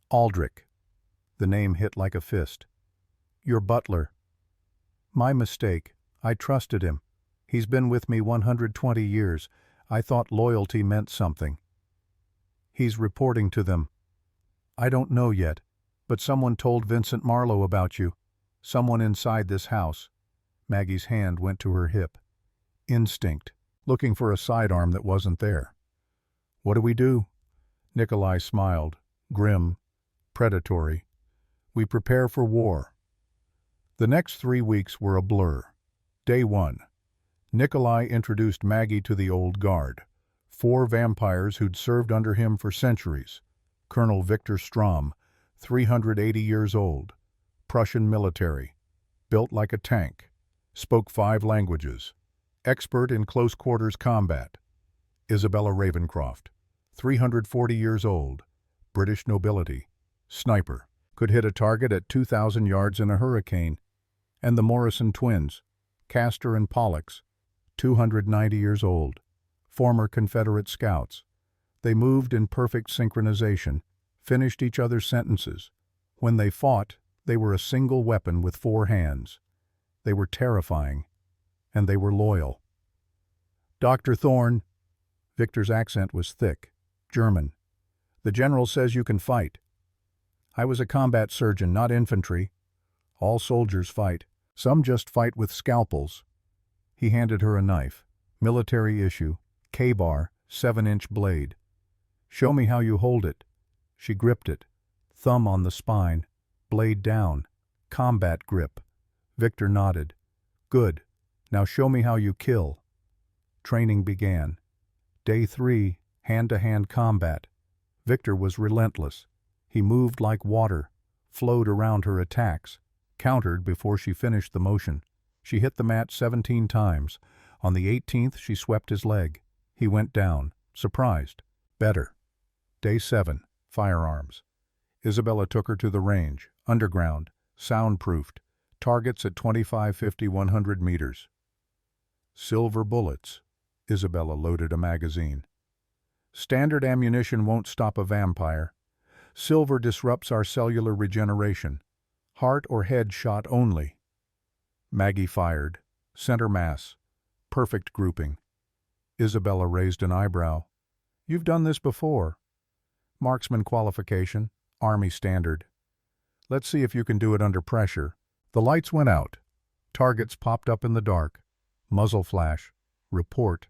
Aldrich. The name hit like a fist. Your butler. My mistake. I trusted him. He's been with me 120 years. I thought loyalty meant something. He's reporting to them. I don't know yet, but someone told Vincent Marlowe about you. Someone inside this house. Maggie's hand went to her hip. Instinct, looking for a sidearm that wasn't there. What do we do? Nikolai smiled, grim, predatory. We prepare for war. The next 3 weeks were a blur. Day 1. Nikolai introduced Maggie to the old guard. 4 vampires who'd served under him for centuries. Colonel Victor Strom, 380 years old. Prussian military. Built like a tank. Spoke 5 languages. Expert in close-quarters combat. Isabella Ravencroft, 340 years old. British nobility. Sniper. could hit a target at 2,000 yards in a hurricane. And the Morrison twins, Castor and Pollux, 290 years old, former Confederate scouts. They moved in perfect synchronization, finished each other's sentences. When they fought, they were a single weapon with 4 hands. They were terrifying, and they were loyal. Dr. Thorne, Victor's accent was thick, German. The general says you can fight. I was a combat surgeon, not infantry. All soldiers fight. Some just fight with scalpels. He handed her a knife. Military issue. K-bar, 7-inch blade. Show me how you hold it. She gripped it. Thumb on the spine. Blade down. Combat grip. Victor nodded. Good. Now show me how you kill. Training began. Day 3, hand-to-hand combat. Victor was relentless. He moved like water, flowed around her attacks, countered before she finished the motion. She hit the mat 17 times. On the 18th, she swept his leg. He went down, surprised. Better. Day 7, firearms. Isabella took her to the range, underground, soundproofed, targets at 25, 50, 100 meters. Silver bullets. Isabella loaded a magazine. Standard ammunition won't stop a vampire. Silver disrupts our cellular regeneration. Heart or head shot only. Maggie fired. Center mass. Perfect grouping. Isabella raised an eyebrow. You've done this before. Marksman qualification. Army standard. Let's see if you can do it under pressure. The lights went out. Targets popped up in the dark. Muzzle flash. Report.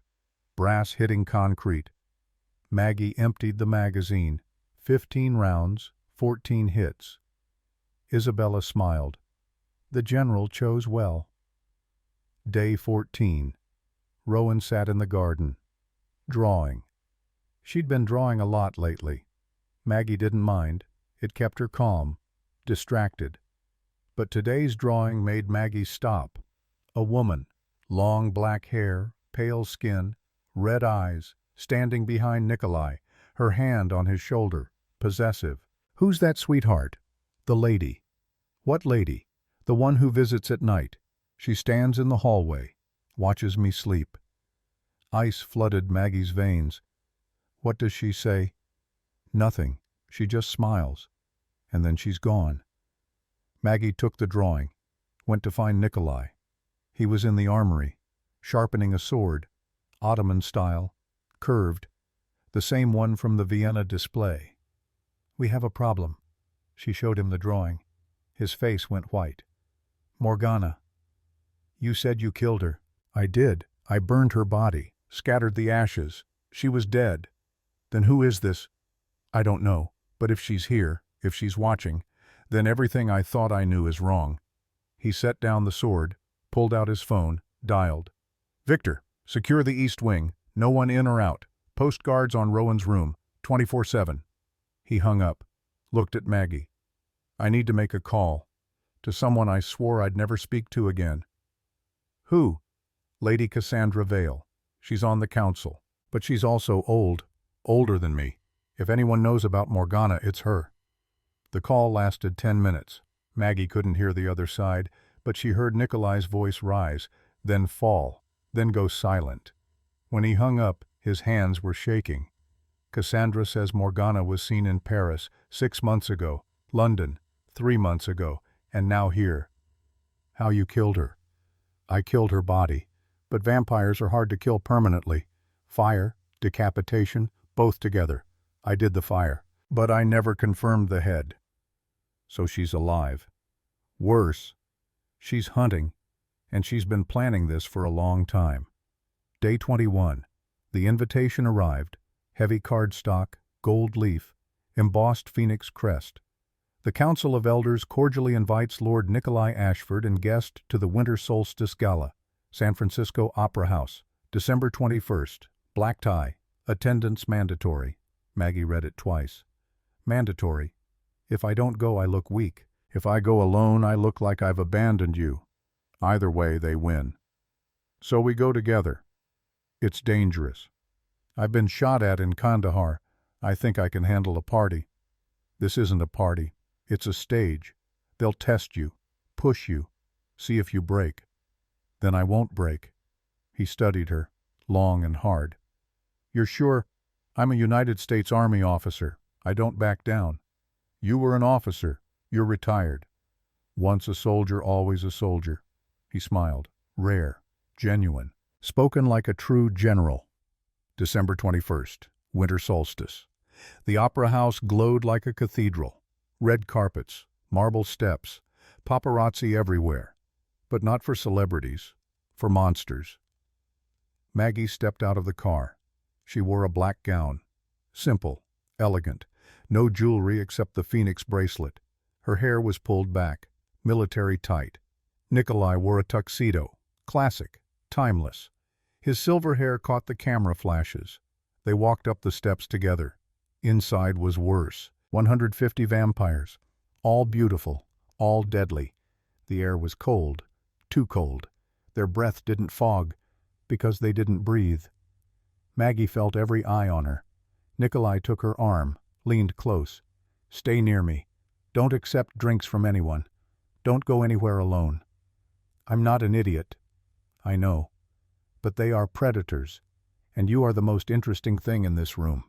Brass hitting concrete. Maggie emptied the magazine. 15 rounds, 14 hits. Isabella smiled. The general chose well. Day 14. Rowan sat in the garden, drawing. She'd been drawing a lot lately. Maggie didn't mind. It kept her calm, distracted. But today's drawing made Maggie stop. A woman, long black hair, pale skin, red eyes, standing behind Nikolai, her hand on his shoulder, possessive. Who's that sweetheart? The lady. What lady? The one who visits at night. She stands in the hallway, watches me sleep. Ice flooded Maggie's veins. What does she say? Nothing. She just smiles. And then she's gone. Maggie took the drawing, went to find Nikolai. He was in the armory, sharpening a sword, Ottoman style, curved, the same one from the Vienna display. We have a problem. She showed him the drawing. His face went white. Morgana. You said you killed her. I did. I burned her body, scattered the ashes. She was dead. Then who is this? I don't know, but if she's here, if she's watching, then everything I thought I knew is wrong. He set down the sword, pulled out his phone, dialed. Victor, secure the east wing, no one in or out. Post guards on Rowan's room, 24/7. He hung up, looked at Maggie. I need to make a call. To someone I swore I'd never speak to again. Who? Lady Cassandra Vale. She's on the council. But she's also old, older than me. If anyone knows about Morgana, it's her. The call lasted 10 minutes. Maggie couldn't hear the other side, but she heard Nikolai's voice rise, then fall, then go silent. When he hung up, his hands were shaking. Cassandra says Morgana was seen in Paris 6 months ago, London 3 months ago, and now here. How you killed her? I killed her body, but vampires are hard to kill permanently. Fire, decapitation, both together. I did the fire, but I never confirmed the head. So she's alive. Worse, she's hunting, and she's been planning this for a long time. Day 21. The invitation arrived. Heavy cardstock, gold leaf, embossed phoenix crest. The Council of Elders cordially invites Lord Nikolai Ashford and guest to the Winter Solstice Gala, San Francisco Opera House, December 21st. Black tie. Attendance mandatory. Maggie read it twice. Mandatory. If I don't go, I look weak. If I go alone, I look like I've abandoned you. Either way, they win. So we go together. It's dangerous. I've been shot at in Kandahar. I think I can handle a party. This isn't a party. It's a stage. They'll test you, push you, see if you break. Then I won't break." He studied her, long and hard. "You're sure? I'm a United States Army officer. I don't back down. You were an officer. You're retired. Once a soldier, always a soldier." He smiled. Rare, genuine, spoken like a true general. December 21st, winter solstice. The opera house glowed like a cathedral. Red carpets, marble steps, paparazzi everywhere. But not for celebrities, for monsters. Maggie stepped out of the car. She wore a black gown. Simple, elegant, no jewelry except the phoenix bracelet. Her hair was pulled back, military tight. Nikolai wore a tuxedo, classic, timeless. His silver hair caught the camera flashes. They walked up the steps together. Inside was worse. 150 vampires. All beautiful, all deadly. The air was cold, too cold. Their breath didn't fog, because they didn't breathe. Maggie felt every eye on her. Nikolai took her arm, leaned close. "Stay near me. Don't accept drinks from anyone. Don't go anywhere alone. I'm not an idiot. I know. But they are predators, and you are the most interesting thing in this room."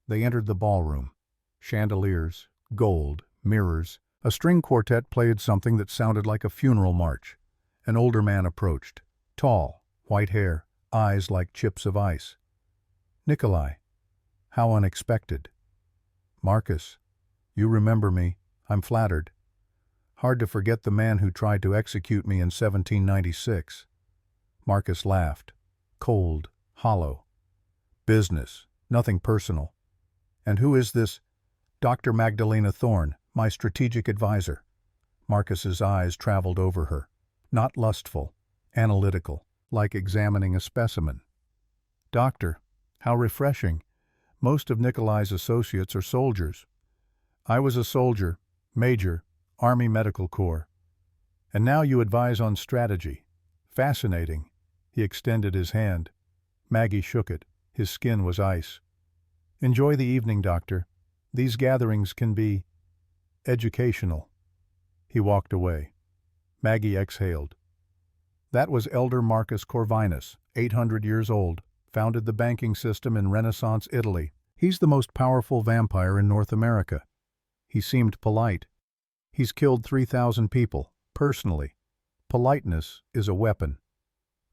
They entered the ballroom. Chandeliers, gold, mirrors. A string quartet played something that sounded like a funeral march. An older man approached. Tall, white hair, eyes like chips of ice. "Nikolai, how unexpected." "Marcus, you remember me. I'm flattered. Hard to forget the man who tried to execute me in 1796. Marcus laughed. Cold, hollow. "Business, nothing personal." "And who is this?" "Dr. Magdalena Thorne, my strategic advisor." Marcus's eyes traveled over her. Not lustful, analytical, like examining a specimen. "Doctor, how refreshing. Most of Nikolai's associates are soldiers." "I was a soldier, Major, Army Medical Corps. And now you advise on strategy. Fascinating." He extended his hand. Maggie shook it. His skin was ice. "Enjoy the evening, Doctor. These gatherings can be educational." He walked away. Maggie exhaled. That was Elder Marcus Corvinus, 800 years old, founded the banking system in Renaissance Italy. He's the most powerful vampire in North America. He seemed polite. He's killed 3,000 people, personally. Politeness is a weapon.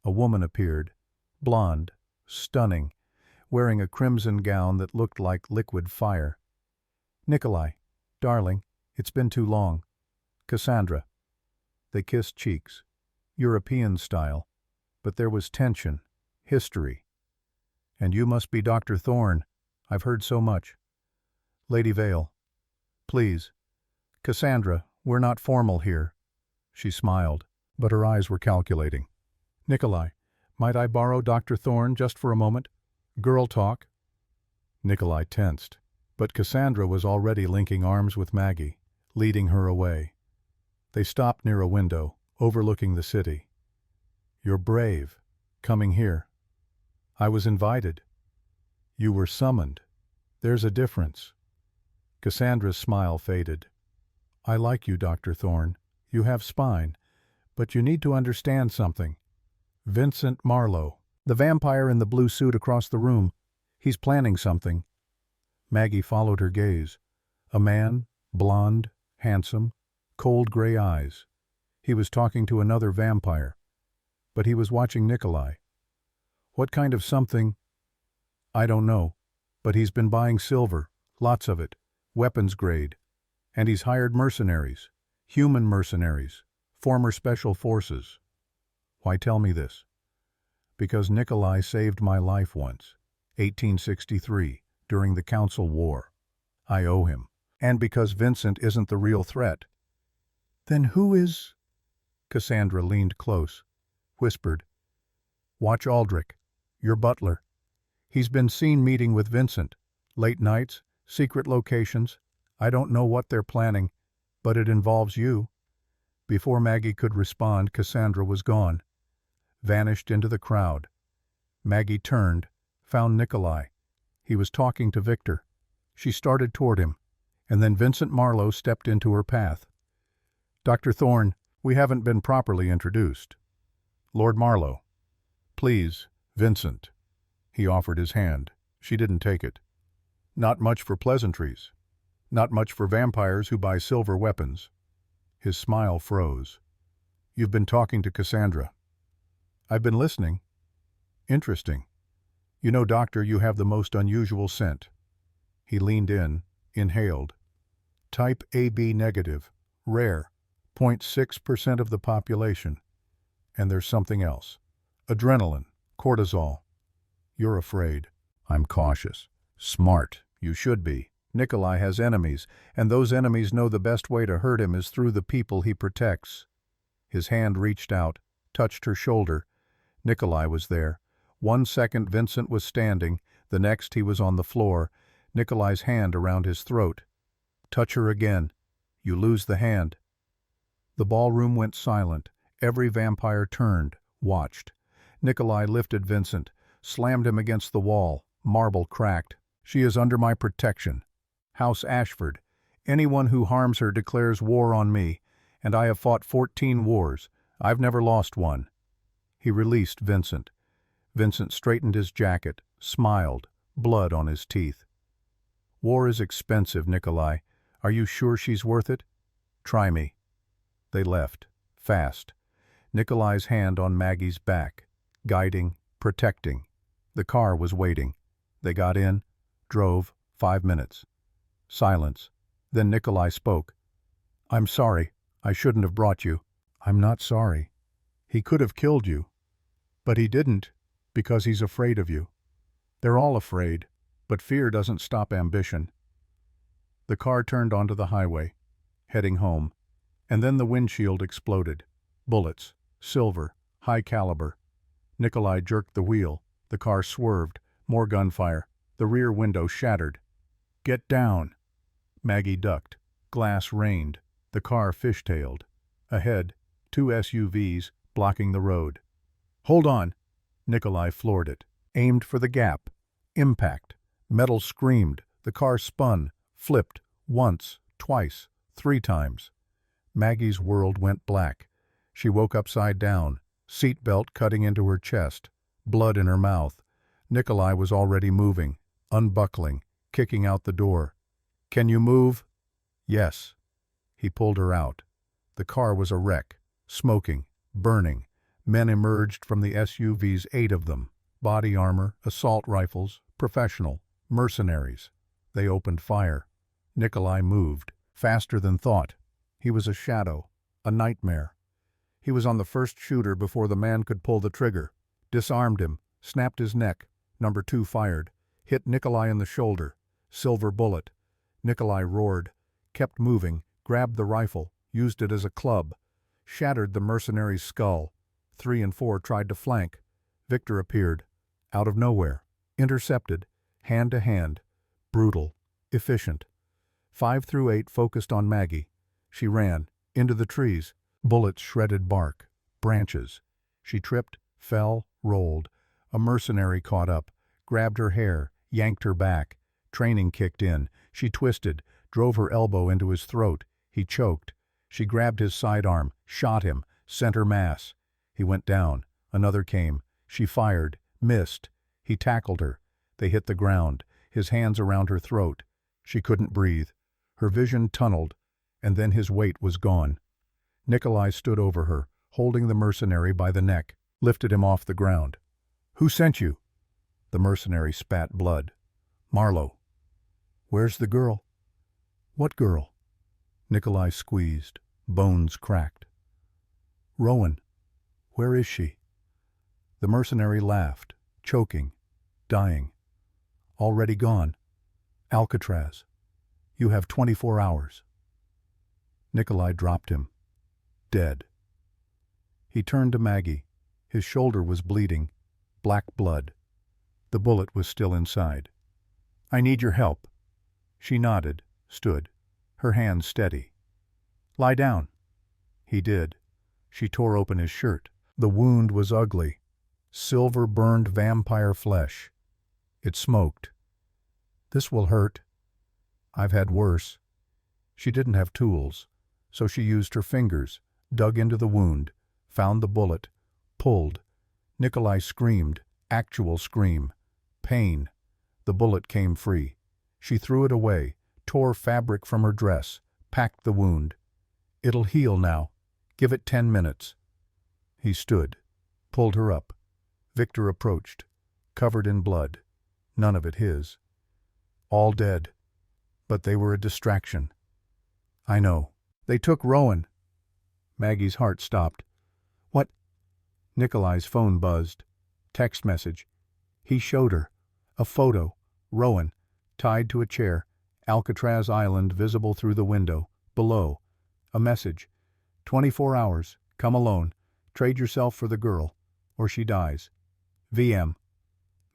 A woman appeared, blonde, stunning, wearing a crimson gown that looked like liquid fire. "Nikolai, darling, it's been too long. Cassandra." They kissed cheeks, European style, but there was tension, history. "And you must be Dr. Thorne. I've heard so much." "Lady Vale." "Please. Cassandra, we're not formal here." She smiled, but her eyes were calculating. "Nikolai, might I borrow Dr. Thorne just for a moment? Girl talk." Nikolai tensed, but Cassandra was already linking arms with Maggie, leading her away. They stopped near a window, overlooking the city. "You're brave, coming here." "I was invited." "You were summoned. There's a difference." Cassandra's smile faded. "I like you, Dr. Thorne. You have spine. But you need to understand something. Vincent Marlowe, the vampire in the blue suit across the room, he's planning something." Maggie followed her gaze. A man, blonde, handsome, cold gray eyes. He was talking to another vampire. But he was watching Nikolai. "What kind of something?" "I don't know. But he's been buying silver, lots of it, weapons grade. And he's hired mercenaries, human mercenaries, former special forces." "Why tell me this?" "Because Nikolai saved my life once, 1863, during the Council War. I owe him. And because Vincent isn't the real threat." "Then who is—" Cassandra leaned close, whispered. "Watch Aldrich, your butler. He's been seen meeting with Vincent. Late nights, secret locations. I don't know what they're planning, but it involves you." Before Maggie could respond, Cassandra was gone, vanished into the crowd. Maggie turned, found Nikolai. He was talking to Victor. She started toward him. And then Vincent Marlowe stepped into her path. "Dr. Thorne, we haven't been properly introduced." "Lord Marlowe." "Please, Vincent." He offered his hand. She didn't take it. Not much for pleasantries. Not much for vampires who buy silver weapons. His smile froze. "You've been talking to Cassandra." "I've been listening." "Interesting. You know, doctor, you have the most unusual scent." He leaned in, inhaled. "Type AB negative, rare, 0.6% of the population. And there's something else. Adrenaline, cortisol. You're afraid." "I'm cautious." "Smart. You should be. Nikolai has enemies, and those enemies know the best way to hurt him is through the people he protects." His hand reached out, touched her shoulder. Nikolai was there. 1 second Vincent was standing, the next he was on the floor, Nikolai's hand around his throat. "Touch her again. You lose the hand." The ballroom went silent. Every vampire turned, watched. Nikolai lifted Vincent, slammed him against the wall. Marble cracked. "She is under my protection. House Ashford. Anyone who harms her declares war on me, and I have fought 14 wars. I've never lost one." He released Vincent. Vincent straightened his jacket, smiled, blood on his teeth. "War is expensive, Nikolai. Are you sure she's worth it? Try me." They left, fast. Nikolai's hand on Maggie's back, guiding, protecting. The car was waiting. They got in, drove, 5 minutes. Silence. Then Nikolai spoke. "I'm sorry. I shouldn't have brought you." "I'm not sorry. He could have killed you. But he didn't, because he's afraid of you. They're all afraid, but fear doesn't stop ambition." The car turned onto the highway, heading home. And then the windshield exploded. Bullets, silver, high caliber. Nikolai jerked the wheel. The car swerved. More gunfire. The rear window shattered. "Get down!" Maggie ducked. Glass rained. The car fishtailed. Ahead, 2 SUVs blocking the road. "Hold on!" Nikolai floored it. Aimed for the gap. Impact. Metal screamed. The car spun, flipped, once, twice, 3 times. Maggie's world went black. She woke upside down, seatbelt cutting into her chest, blood in her mouth. Nikolai was already moving, unbuckling, kicking out the door. "Can you move?" "Yes." He pulled her out. The car was a wreck, smoking, burning. Men emerged from the SUVs, 8 of them. Body armor, assault rifles, professional, mercenaries. They opened fire. Nikolai moved, faster than thought. He was a shadow, a nightmare. He was on the first shooter before the man could pull the trigger. Disarmed him, snapped his neck. Number 2 fired. Hit Nikolai in the shoulder. Silver bullet. Nikolai roared, kept moving, grabbed the rifle, used it as a club. Shattered the mercenary's skull. 3 and 4 tried to flank. Victor appeared. Out of nowhere. Intercepted. Hand to hand. Brutal. Efficient. 5 through 8 focused on Maggie. She ran. Into the trees. Bullets shredded bark. Branches. She tripped, fell, rolled. A mercenary caught up. Grabbed her hair. Yanked her back. Training kicked in. She twisted. Drove her elbow into his throat. He choked. She grabbed his sidearm. Shot him. Center mass. He went down. Another came. She fired. Missed. He tackled her. They hit the ground. His hands around her throat. She couldn't breathe. Her vision tunneled. And then his weight was gone. Nikolai stood over her, holding the mercenary by the neck, lifted him off the ground. "Who sent you?" The mercenary spat blood. "Marlowe." "Where's the girl?" "What girl?" Nikolai squeezed. Bones cracked. "Rowan. Where is she?" The mercenary laughed, choking, dying. "Already gone. Alcatraz. You have 24 hours. Nikolai dropped him. Dead. He turned to Maggie. His shoulder was bleeding. Black blood. The bullet was still inside. "I need your help." She nodded, stood, her hands steady. "Lie down." He did. She tore open his shirt. The wound was ugly. Silver-burned vampire flesh. It smoked. "This will hurt. I've had worse." She didn't have tools, so she used her fingers, dug into the wound, found the bullet, pulled. Nikolai screamed, actual scream. Pain. The bullet came free. She threw it away, tore fabric from her dress, packed the wound. It'll heal now. Give it 10 minutes. He stood, pulled her up. Victor approached, covered in blood. None of it his. All dead. But they were a distraction. I know. They took Rowan. Maggie's heart stopped. What? Nikolai's phone buzzed. Text message. He showed her. A photo. Rowan, tied to a chair. Alcatraz Island visible through the window. Below. A message. 24 hours. Come alone. Trade yourself for the girl, or she dies. VM.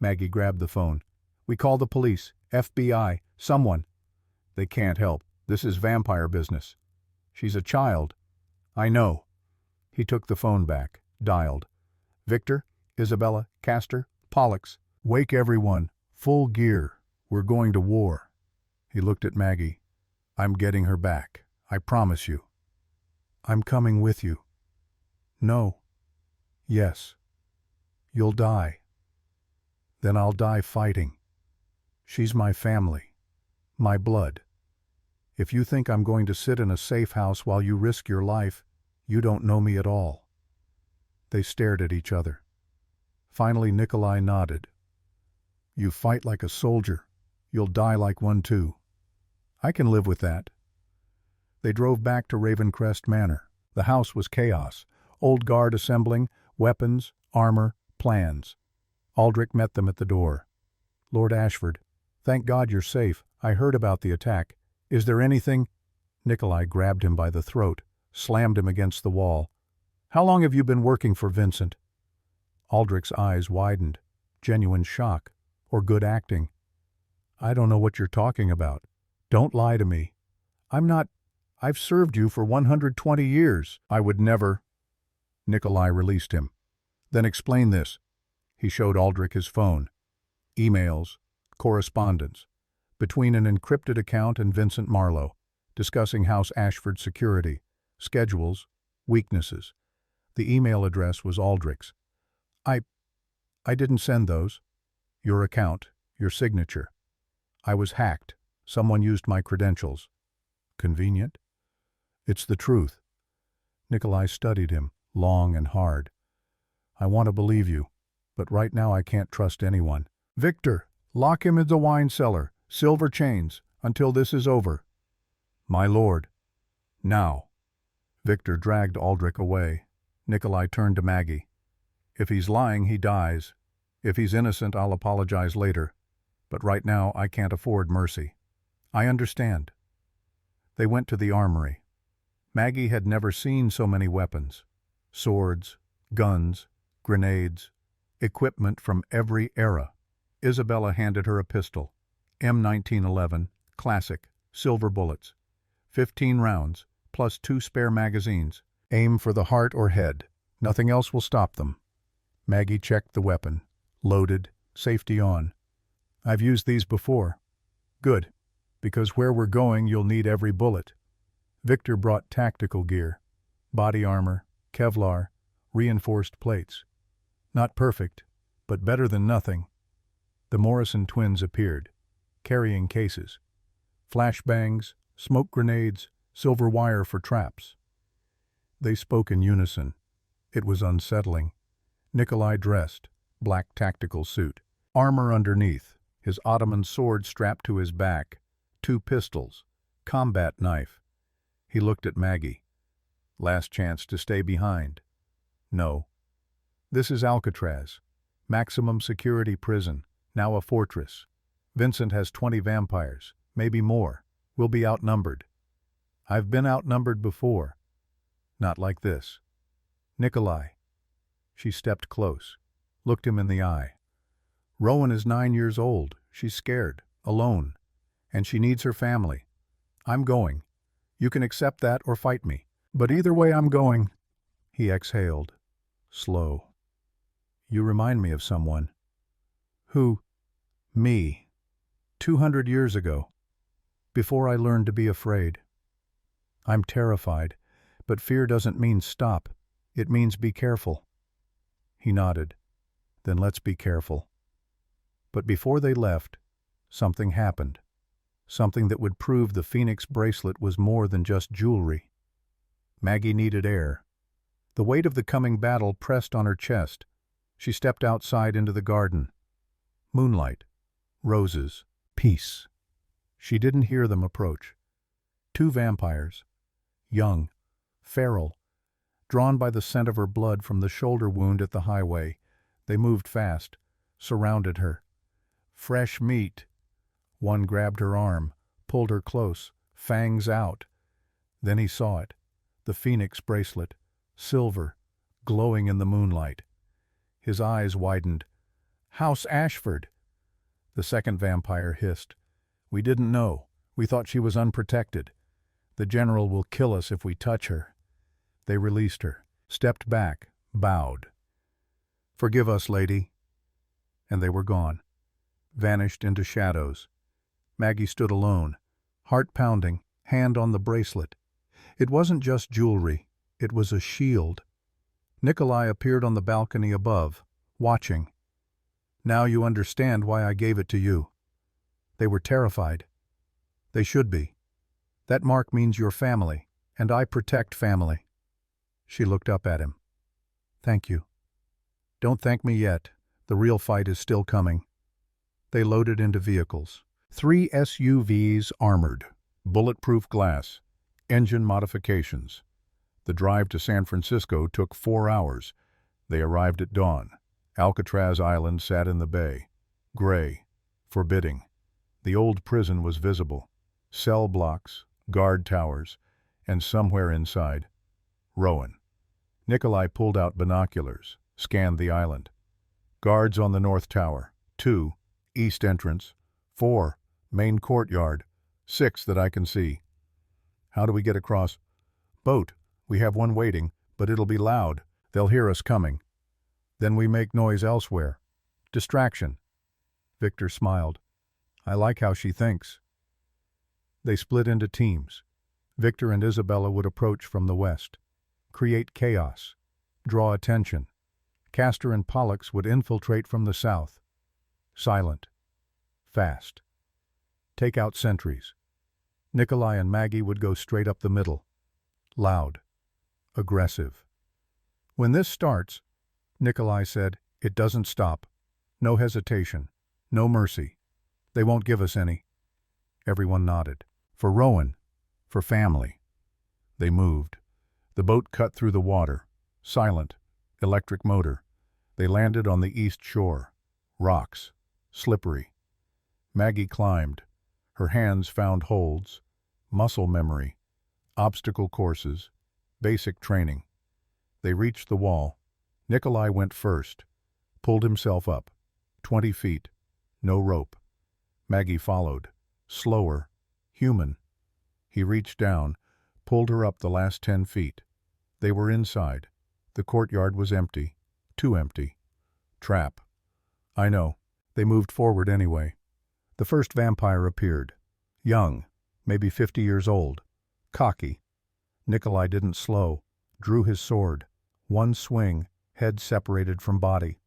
Maggie grabbed the phone. We call the police. FBI. Someone. They can't help. This is vampire business. She's a child. I know. He took the phone back, dialed. Victor, Isabella, Castor, Pollux. Wake everyone. Full gear. We're going to war. He looked at Maggie. I'm getting her back. I promise you. I'm coming with you. No. Yes. You'll die. Then I'll die fighting. She's my family. My blood. If you think I'm going to sit in a safe house while you risk your life, you don't know me at all. They stared at each other. Finally Nikolai nodded. You fight like a soldier. You'll die like one too. I can live with that. They drove back to Ravencrest Manor. The house was chaos. Old guard assembling, weapons, armor, plans. Aldrich met them at the door. Lord Ashford, thank God you're safe. I heard about the attack. Is there anything? Nikolai grabbed him by the throat, slammed him against the wall. How long have you been working for Vincent? Aldrich's eyes widened. Genuine shock. Or good acting. I don't know what you're talking about. Don't lie to me. I've served you for 120 years. I would never. Nikolai released him. Then explain this. He showed Aldrich his phone. Emails, correspondence, between an encrypted account and Vincent Marlowe, discussing House Ashford security, schedules, weaknesses. The email address was Aldrich's. I didn't send those. Your account, your signature. I was hacked. Someone used my credentials. Convenient? It's the truth. Nikolai studied him, long and hard. I want to believe you, but right now I can't trust anyone. Victor, lock him in the wine cellar, silver chains, until this is over. My lord. Now. Victor dragged Aldrich away. Nikolai turned to Maggie. If he's lying, he dies. If he's innocent, I'll apologize later. But right now, I can't afford mercy. I understand. They went to the armory. Maggie had never seen so many weapons. Swords, guns, grenades, equipment from every era. Isabella handed her a pistol. M1911, classic, silver bullets. 15 rounds, plus 2 spare magazines. Aim for the heart or head. Nothing else will stop them. Maggie checked the weapon. Loaded, safety on. I've used these before. Good, because where we're going you'll need every bullet. Victor brought tactical gear. Body armor, Kevlar, reinforced plates. Not perfect, but better than nothing. The Morrison twins appeared, carrying cases. Flashbangs, smoke grenades, silver wire for traps. They spoke in unison. It was unsettling. Nikolai dressed, black tactical suit. Armor underneath, his Ottoman sword strapped to his back, 2 pistols, combat knife. He looked at Maggie. Last chance to stay behind. No. This is Alcatraz. Maximum security prison, now a fortress. Vincent has 20 vampires, maybe more. We'll be outnumbered. I've been outnumbered before. Not like this. Nikolai. She stepped close, looked him in the eye. Rowan is 9 years old. She's scared, alone, and she needs her family. I'm going. You can accept that or fight me. But either way I'm going. He exhaled, slow. You remind me of someone. Who? Me. 200 years ago. Before I learned to be afraid. I'm terrified, but fear doesn't mean stop. It means be careful. He nodded. Then let's be careful. But before they left, something happened. Something that would prove the Phoenix bracelet was more than just jewelry. Maggie needed air. The weight of the coming battle pressed on her chest. She stepped outside into the garden. Moonlight, roses, peace. She didn't hear them approach. Two vampires, young, feral, drawn by the scent of her blood from the shoulder wound at the highway. They moved fast, surrounded her. Fresh meat. One grabbed her arm, pulled her close, fangs out. Then he saw it, the Phoenix bracelet, silver, glowing in the moonlight. His eyes widened. House Ashford! The second vampire hissed. We didn't know. We thought she was unprotected. The general will kill us if we touch her. They released her, stepped back, bowed. Forgive us, lady. And they were gone, vanished into shadows. Maggie stood alone, heart pounding, hand on the bracelet. It wasn't just jewelry, it was a shield. Nikolai appeared on the balcony above, watching. Now you understand why I gave it to you. They were terrified. They should be. That mark means your family, and I protect family. She looked up at him. Thank you. Don't thank me yet. The real fight is still coming. They loaded into vehicles. 3 SUVs armored, bulletproof glass, engine modifications. The drive to San Francisco took 4 hours. They arrived at dawn. Alcatraz Island sat in the bay, gray, forbidding. The old prison was visible. Cell blocks, guard towers, and somewhere inside, Rowan. Nikolai pulled out binoculars, scanned the island. Guards on the north tower, 2, east entrance, 4, main courtyard, 6 that I can see. How do we get across? Boat. We have one waiting, but it'll be loud. They'll hear us coming. Then we make noise elsewhere. Distraction. Victor smiled. I like how she thinks. They split into teams. Victor and Isabella would approach from the west, create chaos, draw attention. Castor and Pollux would infiltrate from the south. Silent. Fast. Take out sentries. Nikolai and Maggie would go straight up the middle. Loud. Aggressive. When this starts, Nikolai said, it doesn't stop. No hesitation. No mercy. They won't give us any. Everyone nodded. For Rowan. For family. They moved. The boat cut through the water. Silent. Electric motor. They landed on the east shore. Rocks. Slippery. Maggie climbed. Her hands found holds. Muscle memory. Obstacle courses. Basic training. They reached the wall. Nikolai went first. Pulled himself up. 20 feet. No rope. Maggie followed. Slower. Human. He reached down, pulled her up the last 10 feet. They were inside. The courtyard was empty. Too empty. Trap. I know. They moved forward anyway. The first vampire appeared. Young. Maybe 50 years old. Cocky. Nikolai didn't slow. Drew his sword. One swing. Head separated from body.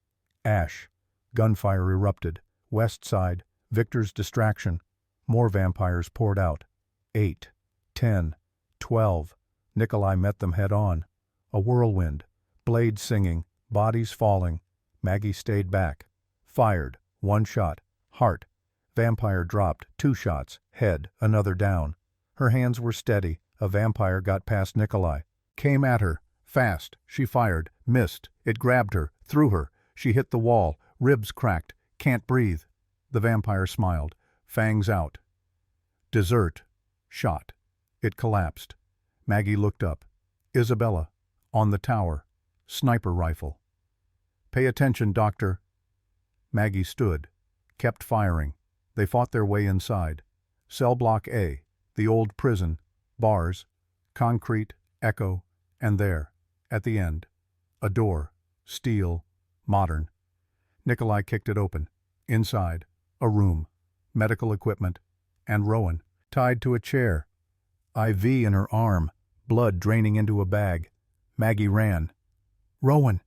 Ash. Gunfire erupted. West side. Victor's distraction. More vampires poured out. 8. 10. 12. Nikolai met them head on. A whirlwind. Blades singing. Bodies falling. Maggie stayed back. Fired. 1 shot. Heart. Vampire dropped. 2 shots. Head. Another down. Her hands were steady. A vampire got past Nikolai. Came at her. Fast. She fired. Missed. It grabbed her. Threw her. She hit the wall. Ribs cracked. Can't breathe. The vampire smiled. Fangs out. Dessert. Shot. It collapsed. Maggie looked up. Isabella. On the tower. Sniper rifle. Pay attention, doctor. Maggie stood. Kept firing. They fought their way inside. Cell block A. The old prison. Bars. Concrete. Echo. And there. At the end. A door. Steel. Modern. Nikolai kicked it open. Inside. A room. Medical equipment. And Rowan. Tied to a chair. IV in her arm, blood draining into a bag. Maggie ran. "Rowan!"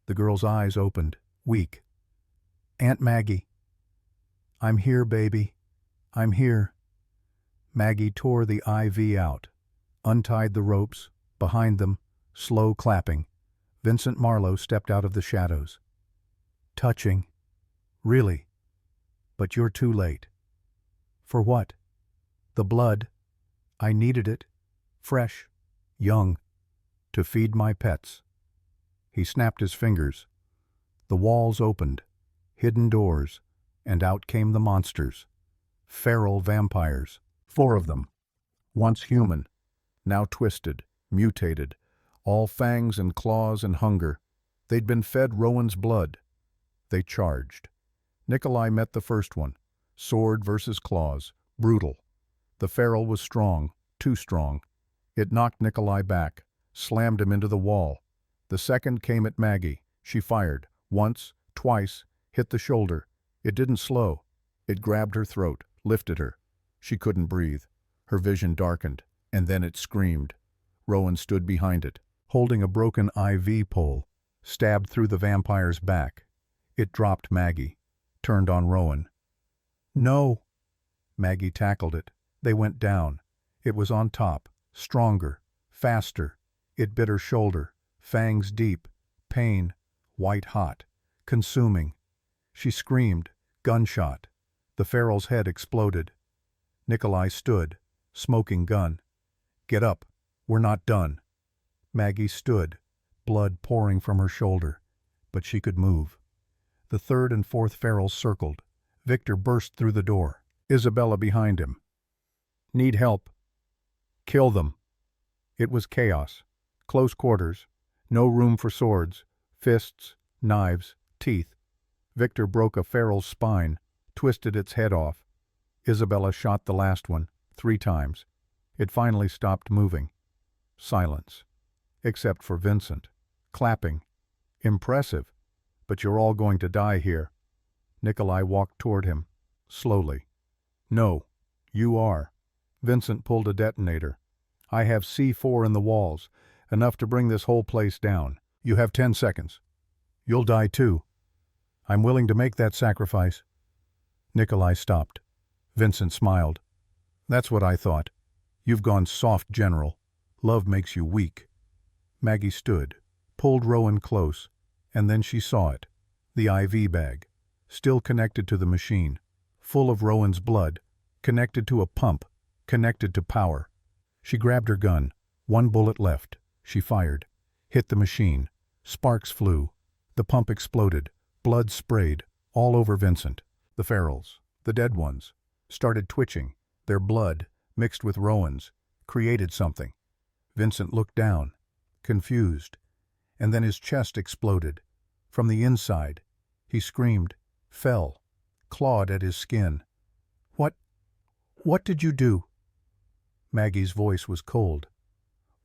The girl's eyes opened, weak. "Aunt Maggie." "I'm here, baby. I'm here." Maggie tore the IV out, untied the ropes, behind them, slow clapping. Vincent Marlowe stepped out of the shadows. "Touching. Really. But you're too late." "For what?" "The blood. I needed it. Fresh. Young. To feed my pets." He snapped his fingers. The walls opened, hidden doors, and out came the monsters. Feral vampires. 4 of them. Once human, now twisted, mutated, all fangs and claws and hunger. They'd been fed Rowan's blood. They charged. Nikolai met the first one. Sword versus claws. Brutal. The feral was strong, too strong. It knocked Nikolai back, slammed him into the wall. The second came at Maggie. She fired. Once, twice, hit the shoulder. It didn't slow. It grabbed her throat, lifted her. She couldn't breathe. Her vision darkened, and then it screamed. Rowan stood behind it, holding a broken IV pole, stabbed through the vampire's back. It dropped Maggie, turned on Rowan. "No!" Maggie tackled it. They went down. It was on top, stronger, faster. It bit her shoulder, fangs deep, pain, white hot, consuming. She screamed, gunshot. The feral's head exploded. Nikolai stood, smoking gun. "Get up, we're not done." Maggie stood, blood pouring from her shoulder, but she could move. The third and fourth ferals circled. Victor burst through the door, Isabella behind him. "Need help." "Kill them." It was chaos. Close quarters. No room for swords, fists, knives, teeth. Victor broke a feral's spine, twisted its head off. Isabella shot the last one, 3 times. It finally stopped moving. Silence. Except for Vincent. Clapping. "Impressive. But you're all going to die here." Nikolai walked toward him, slowly. "No, you are." Vincent pulled a detonator. "I have C4 in the walls, enough to bring this whole place down. You have 10 seconds. You'll die too. I'm willing to make that sacrifice." Nikolai stopped. Vincent smiled. "That's what I thought. You've gone soft, General. Love makes you weak." Maggie stood, pulled Rowan close, and then she saw it. The IV bag, still connected to the machine, full of Rowan's blood, connected to a pump, connected to power. She grabbed her gun. 1 bullet left. She fired. Hit the machine. Sparks flew. The pump exploded. Blood sprayed all over Vincent. The ferals, the dead ones, started twitching. Their blood, mixed with Rowan's, created something. Vincent looked down, confused, and then his chest exploded. From the inside, he screamed, fell, clawed at his skin. What did you do?" Maggie's voice was cold.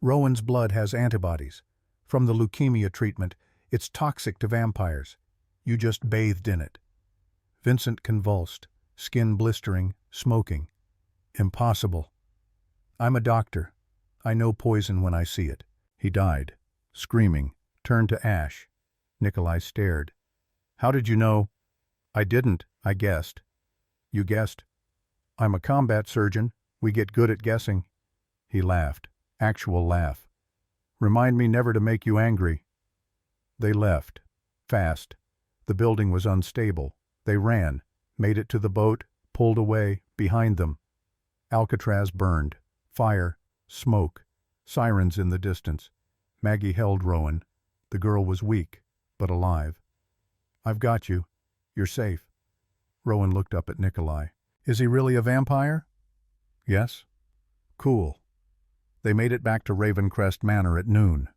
"Rowan's blood has antibodies. From the leukemia treatment, it's toxic to vampires. You just bathed in it." Vincent convulsed, skin blistering, smoking. "Impossible. I'm a doctor. I know poison when I see it." He died, screaming, turned to ash. Nikolai stared. "How did you know?" "I didn't, I guessed." "You guessed?" "I'm a combat surgeon. We get good at guessing." He laughed, actual laugh. "Remind me never to make you angry." They left, fast. The building was unstable. They ran, made it to the boat, pulled away, behind them. Alcatraz burned. Fire, smoke, sirens in the distance. Maggie held Rowan. The girl was weak, but alive. "I've got you. You're safe." Rowan looked up at Nikolai. "Is he really a vampire?" "Yes." "Cool." They made it back to Ravencrest Manor at noon.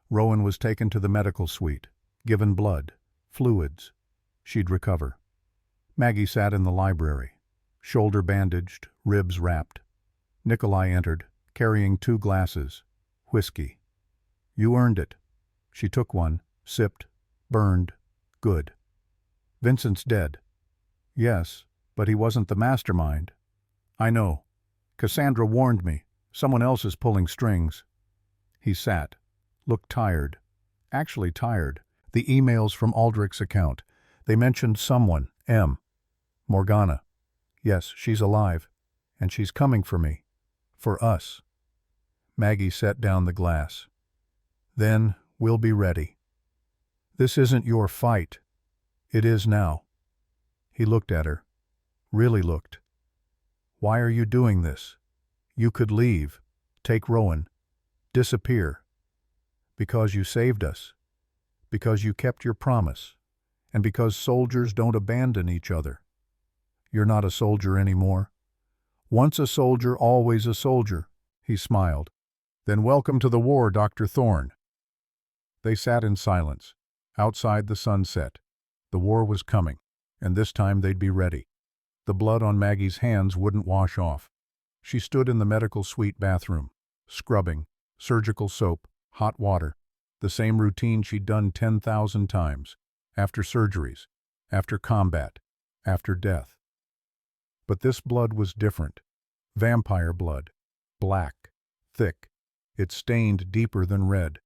Rowan was taken to the medical suite, given blood, fluids. She'd recover. Maggie sat in the library, shoulder bandaged, ribs wrapped. Nikolai entered, carrying 2 glasses. Whiskey. "You earned it." She took one, sipped, burned. "Good." "Vincent's dead." "Yes, but he wasn't the mastermind." "I know. Cassandra warned me. Someone else is pulling strings. He sat, looked tired. Actually tired. The emails from Aldrich's account. They mentioned someone, M. Morgana. Yes, she's alive. And she's coming for me. For us. Maggie set down the glass. Then we'll be ready. This isn't your fight. It is now. He looked at her. Really looked. Why are you doing this? You could leave. Take Rowan. Disappear. Because you saved us. Because you kept your promise. And because soldiers don't abandon each other. You're not a soldier anymore. Once a soldier, always a soldier. He smiled. Then welcome to the war, Dr. Thorne. They sat in silence. Outside the sun set. The war was coming, and this time they'd be ready. The blood on Maggie's hands wouldn't wash off. She stood in the medical suite bathroom, scrubbing, surgical soap, hot water, the same routine she'd done 10,000 times, after surgeries, after combat, after death. But this blood was different. Vampire blood. Black. Thick. It stained deeper than red.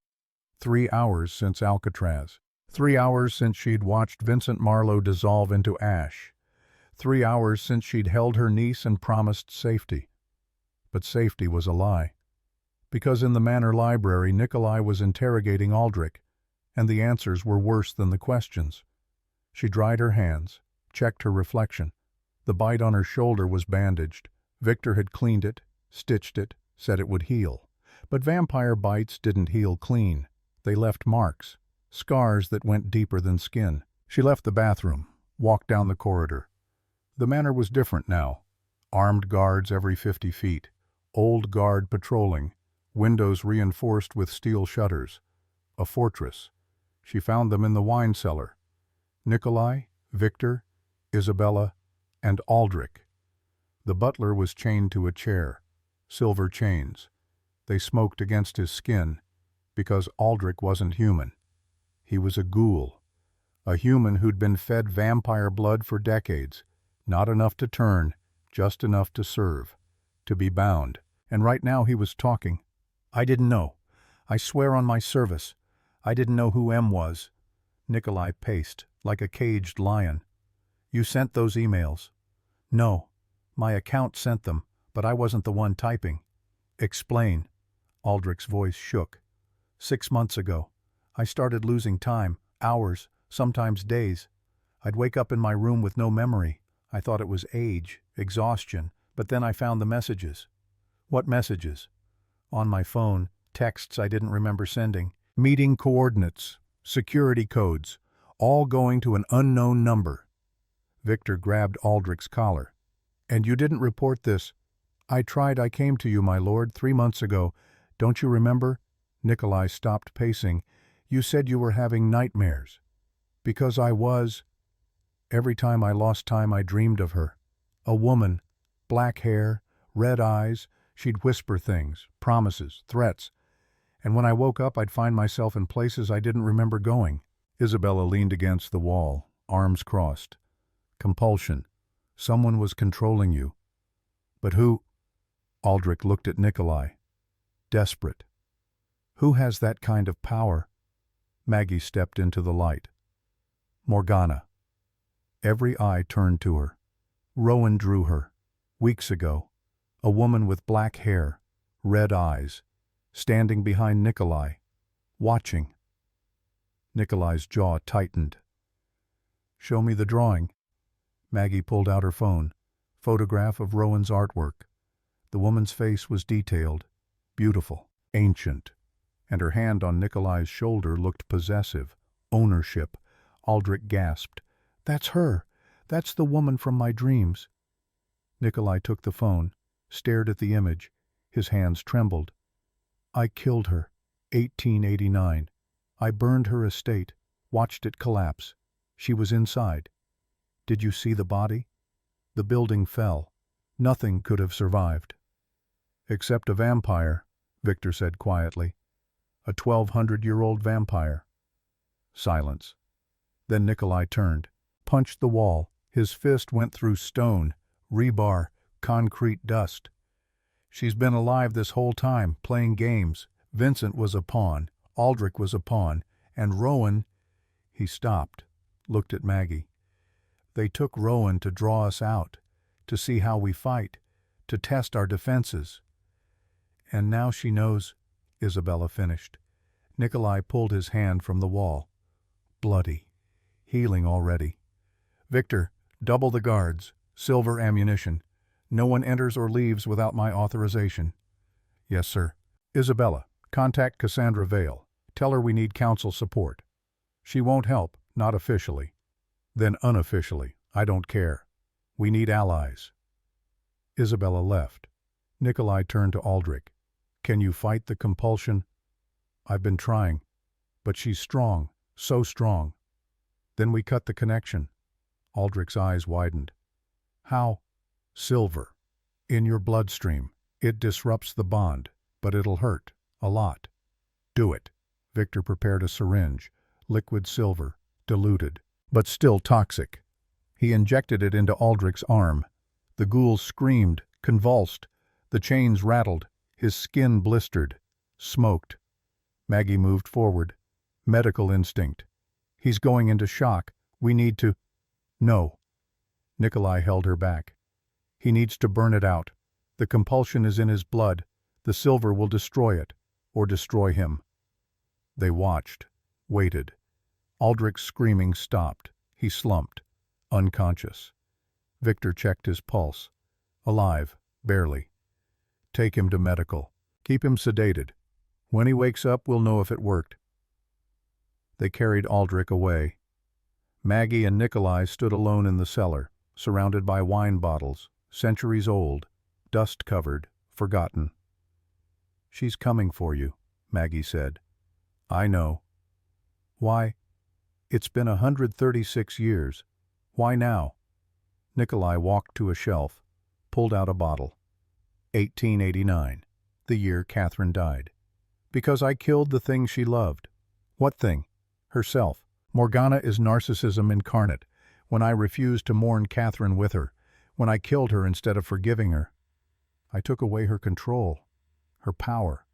3 hours since Alcatraz. 3 hours since she'd watched Vincent Marlowe dissolve into ash. 3 hours since she'd held her niece and promised safety. But safety was a lie. Because in the Manor Library, Nikolai was interrogating Aldrich, and the answers were worse than the questions. She dried her hands, checked her reflection. The bite on her shoulder was bandaged. Victor had cleaned it, stitched it, said it would heal. But vampire bites didn't heal clean. They left marks, scars that went deeper than skin. She left the bathroom, walked down the corridor. The manor was different now. Armed guards every 50 feet. Old guard patrolling. Windows reinforced with steel shutters. A fortress. She found them in the wine cellar. Nikolai, Victor, Isabella, and Aldrich. The butler was chained to a chair. Silver chains. They smoked against his skin, because Aldrich wasn't human. He was a ghoul. A human who'd been fed vampire blood for decades. Not enough to turn, just enough to serve. To be bound. And right now he was talking. I didn't know. I swear on my service. I didn't know who M was. Nikolai paced, like a caged lion. You sent those emails. No. My account sent them, but I wasn't the one typing. Explain. Aldrich's voice shook. 6 months ago. I started losing time, hours, sometimes days. I'd wake up in my room with no memory. I thought it was age, exhaustion, but then I found the messages. What messages? On my phone, texts I didn't remember sending, meeting coordinates, security codes, all going to an unknown number. Victor grabbed Aldrich's collar. And you didn't report this. I tried. I came to you, my lord, 3 months ago. Don't you remember? Nikolai stopped pacing. You said you were having nightmares. Because I was. Every time I lost time, I dreamed of her. A woman, black hair, red eyes. She'd whisper things, promises, threats. And when I woke up, I'd find myself in places I didn't remember going. Isabella leaned against the wall, arms crossed. Compulsion. Someone was controlling you. But who? Aldrich looked at Nikolai. Desperate. Who has that kind of power? Maggie stepped into the light. Morgana. Every eye turned to her. Rowan drew her. Weeks ago. A woman with black hair, red eyes, standing behind Nikolai, watching. Nikolai's jaw tightened. Show me the drawing. Maggie pulled out her phone. Photograph of Rowan's artwork. The woman's face was detailed, beautiful, ancient, and her hand on Nikolai's shoulder looked possessive, ownership. Aldrich gasped. That's her. That's the woman from my dreams. Nikolai took the phone, stared at the image. His hands trembled. I killed her. 1889. I burned her estate, watched it collapse. She was inside. Did you see the body? The building fell. Nothing could have survived. Except a vampire, Victor said quietly. A 1,200-year-old vampire. Silence. Then Nikolai turned, punched the wall. His fist went through stone, rebar, concrete dust. She's been alive this whole time, playing games. Vincent was a pawn, Aldrich was a pawn, and Rowan—" He stopped, looked at Maggie. "They took Rowan to draw us out, to see how we fight, to test our defenses. And now she knows," Isabella finished. Nikolai pulled his hand from the wall. "Bloody. Healing already. Victor, double the guards, silver ammunition. No one enters or leaves without my authorization." "Yes, sir." "Isabella, contact Cassandra Vale. Tell her we need council support." "She won't help, not officially." "Then unofficially. I don't care. We need allies." Isabella left. Nikolai turned to Aldrich. "Can you fight the compulsion?" "I've been trying. But she's strong, so strong." "Then we cut the connection." Aldrich's eyes widened. "How?" "Silver. In your bloodstream. It disrupts the bond, but it'll hurt. A lot." "Do it." Victor prepared a syringe. Liquid silver, diluted, but still toxic. He injected it into Aldrich's arm. The ghoul screamed, convulsed. The chains rattled. His skin blistered, smoked. Maggie moved forward. Medical instinct. "He's going into shock. We need to—" "No." Nikolai held her back. "He needs to burn it out. The compulsion is in his blood. The silver will destroy it, or destroy him." They watched, waited. Aldrich's screaming stopped. He slumped, unconscious. Victor checked his pulse. Alive, barely. "Take him to medical. Keep him sedated. When he wakes up, we'll know if it worked." They carried Aldrich away. Maggie and Nikolai stood alone in the cellar, surrounded by wine bottles, centuries old, dust-covered, forgotten. "She's coming for you," Maggie said. "I know." "Why?" "It's been 136 years. Why now?" Nikolai walked to a shelf, pulled out a bottle. 1889, the year Catherine died. "Because I killed the thing she loved." "What thing?" "Herself. Morgana is narcissism incarnate. When I refused to mourn Catherine with her, when I killed her instead of forgiving her, I took away her control, her power.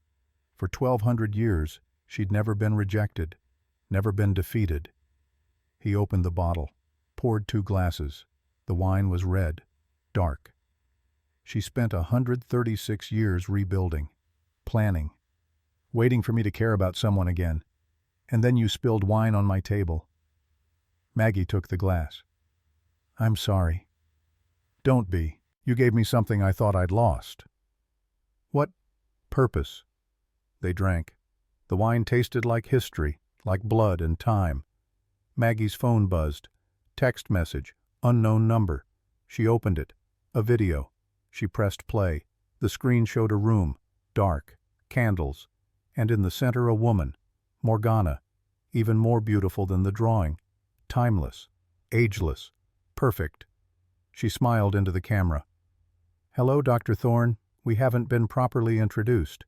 For 1,200 years, she'd never been rejected, never been defeated." He opened the bottle, poured 2 glasses. The wine was red, dark. "She spent 136 years rebuilding, planning, waiting for me to care about someone again. And then you spilled wine on my table." Maggie took the glass. "I'm sorry." "Don't be. You gave me something I thought I'd lost." "What?" "Purpose." They drank. The wine tasted like history, like blood and time. Maggie's phone buzzed. Text message, unknown number. She opened it. A video. She pressed play. The screen showed a room, dark, candles, and in the center a woman, Morgana, even more beautiful than the drawing, timeless, ageless, perfect. She smiled into the camera. "Hello, Dr. Thorne. We haven't been properly introduced.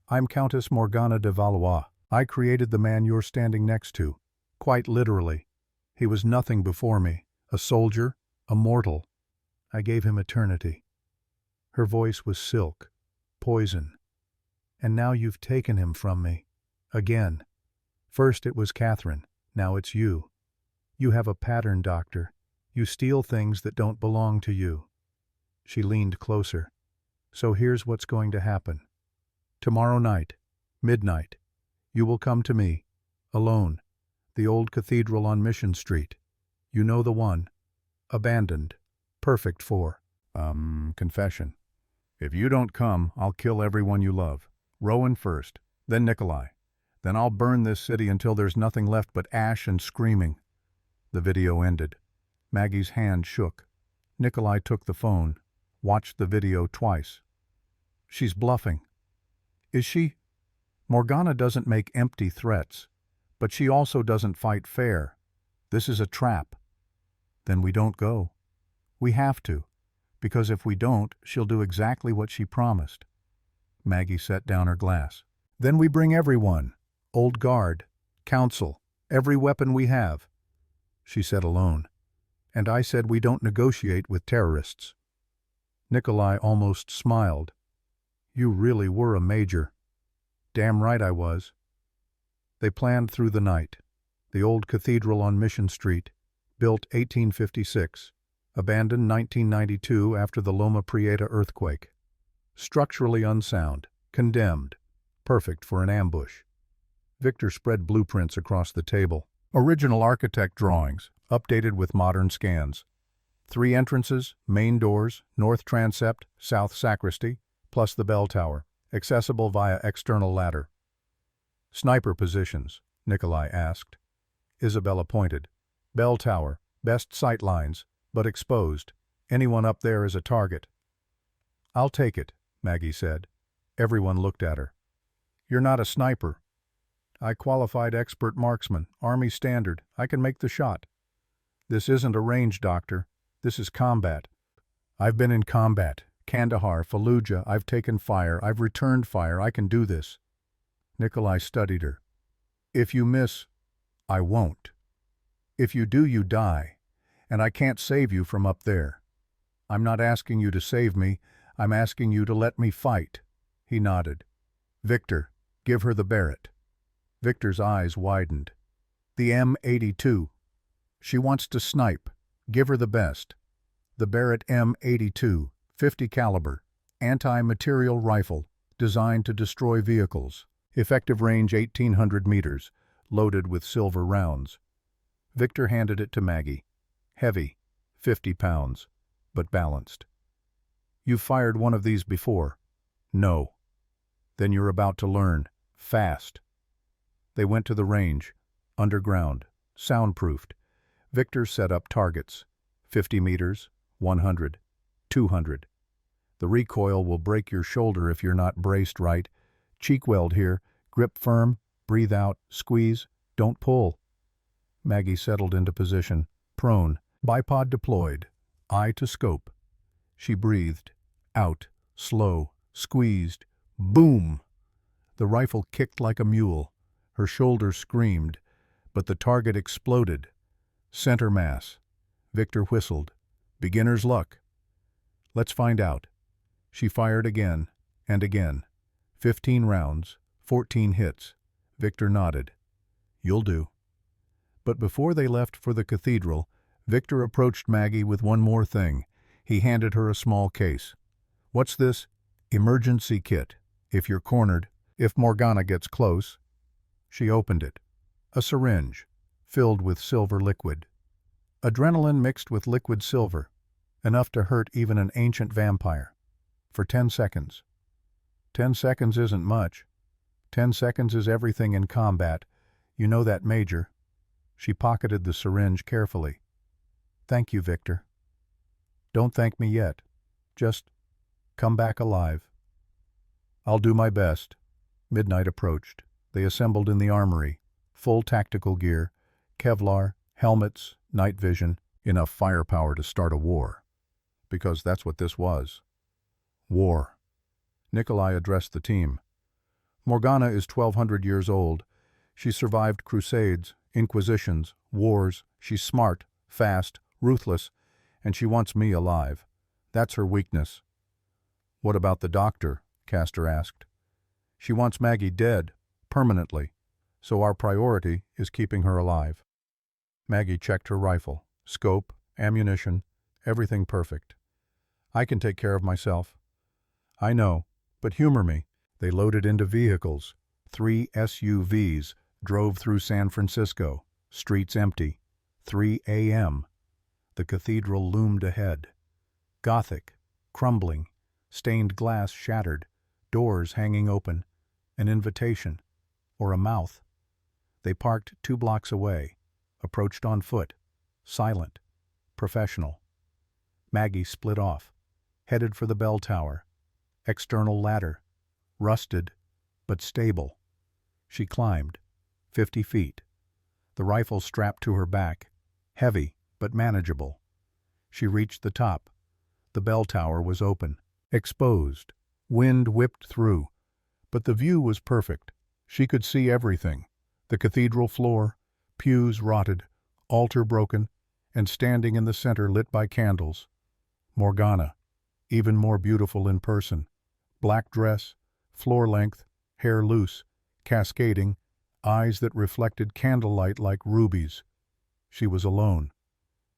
I'm Countess Morgana de Valois. I created the man you're standing next to. Quite literally. He was nothing before me. A soldier, a mortal. I gave him eternity." Her voice was silk, poison. "And now you've taken him from me. Again. First it was Catherine, now it's you. You have a pattern, Doctor. You steal things that don't belong to you." She leaned closer. "So here's what's going to happen. Tomorrow night, midnight, you will come to me, alone, the old cathedral on Mission Street. You know the one. Abandoned. Perfect for, confession. If you don't come, I'll kill everyone you love. Rowan first, then Nikolai. Then I'll burn this city until there's nothing left but ash and screaming." The video ended. Maggie's hand shook. Nikolai took the phone, watched the video twice. "She's bluffing." "Is she?" "Morgana doesn't make empty threats, but she also doesn't fight fair. This is a trap." "Then we don't go." "We have to, because if we don't, she'll do exactly what she promised." Maggie set down her glass. "Then we bring everyone. Old Guard, Council, every weapon we have." She said alone. "And I said we don't negotiate with terrorists." Nikolai almost smiled. You really were a major." "Damn right I was." They planned through the night. The old cathedral on Mission Street, built 1856, abandoned 1992 after the Loma Prieta earthquake. Structurally unsound, condemned, perfect for an ambush. Victor spread blueprints across the table. Original architect drawings, updated with modern scans. 3 entrances, main doors, north transept, south sacristy, plus the bell tower, accessible via external ladder. "Sniper positions," Nikolai asked. Isabella pointed. "Bell tower, best sight lines, but exposed. Anyone up there is a target." "I'll take it," Maggie said. Everyone looked at her. "You're not a sniper." "I qualified expert marksman, Army standard. I can make the shot." "This isn't a range, doctor. This is combat." "I've been in combat. Kandahar, Fallujah. I've taken fire. I've returned fire. I can do this." Nikolai studied her. "If you miss, I won't. If you do, you die, and I can't save you from up there. I'm not asking you to save me. I'm asking you to let me fight." He nodded. "Victor, give her the Barrett." Victor's eyes widened. "The M82. She wants to snipe. Give her the best. The Barrett M82, 50 caliber, anti-material rifle, designed to destroy vehicles. Effective range 1,800 meters, loaded with silver rounds." Victor handed it to Maggie. Heavy, 50 pounds, but balanced. "You've fired one of these before?" "No." "Then you're about to learn. Fast." They went to the range, underground, soundproofed. Victor set up targets. 50 meters, 100, 200. "The recoil will break your shoulder if you're not braced right. Cheek weld here. Grip firm. Breathe out. Squeeze. Don't pull." Maggie settled into position, prone, bipod deployed, eye to scope. She breathed. Out. Slow. Squeezed. Boom! The rifle kicked like a mule. Her shoulder screamed, but the target exploded. Center mass. Victor whistled. "Beginner's luck." "Let's find out." She fired again and again. 15 rounds, 14 hits. Victor nodded. "You'll do." But before they left for the cathedral, Victor approached Maggie with one more thing. He handed her a small case. "What's this?" "Emergency kit. If you're cornered, if Morgana gets close." She opened it. A syringe, filled with silver liquid. Adrenaline mixed with liquid silver, enough to hurt even an ancient vampire. For 10 seconds. 10 seconds isn't much. 10 seconds is everything in combat. You know that, Major. She pocketed the syringe carefully. "Thank you, Victor." "Don't thank me yet. Just come back alive." "I'll do my best." Midnight approached. They assembled in the armory. Full tactical gear, Kevlar, helmets, night vision, enough firepower to start a war. Because that's what this was. War. Nikolai addressed the team. "Morgana is 1,200 years old. She survived crusades, inquisitions, wars. She's smart, fast, ruthless, and she wants me alive. That's her weakness." "What about the doctor?" Castor asked. "She wants Maggie dead, permanently, so our priority is keeping her alive." Maggie checked her rifle, scope, ammunition, everything perfect. "I can take care of myself." "I know, but humor me." They loaded into vehicles. 3 SUVs drove through San Francisco, streets empty. 3 a.m. The cathedral loomed ahead. Gothic, crumbling, stained glass shattered, doors hanging open, an invitation, or a mouth. They parked 2 blocks away, approached on foot, silent, professional. Maggie split off, headed for the bell tower. External ladder, rusted, but stable. She climbed, 50 feet. The rifle strapped to her back, heavy but manageable. She reached the top. The bell tower was open, exposed. Wind whipped through, but the view was perfect. She could see everything. The cathedral floor, pews rotted, altar broken, and standing in the center lit by candles. Morgana, even more beautiful in person, Black dress, floor length, hair loose, cascading, eyes that reflected candlelight like rubies. She was alone.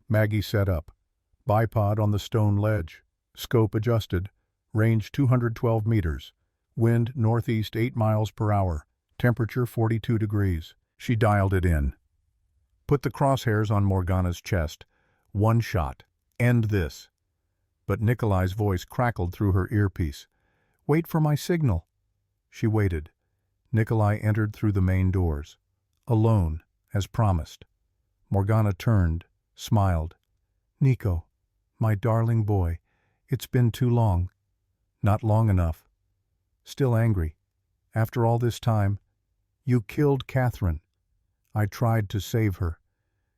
Maggie set up. Bipod on the stone ledge. Scope adjusted. Range 212 meters. Wind northeast 8 miles per hour. Temperature 42 degrees. She dialed it in. Put the crosshairs on Morgana's chest. One shot. End this. But Nikolai's voice crackled through her earpiece. Wait for my signal. She waited. Nikolai entered through the main doors. Alone, as promised. Morgana turned, smiled. Nico, my darling boy, it's been too long. Not long enough. Still angry. After all this time, you killed Catherine. I tried to save her.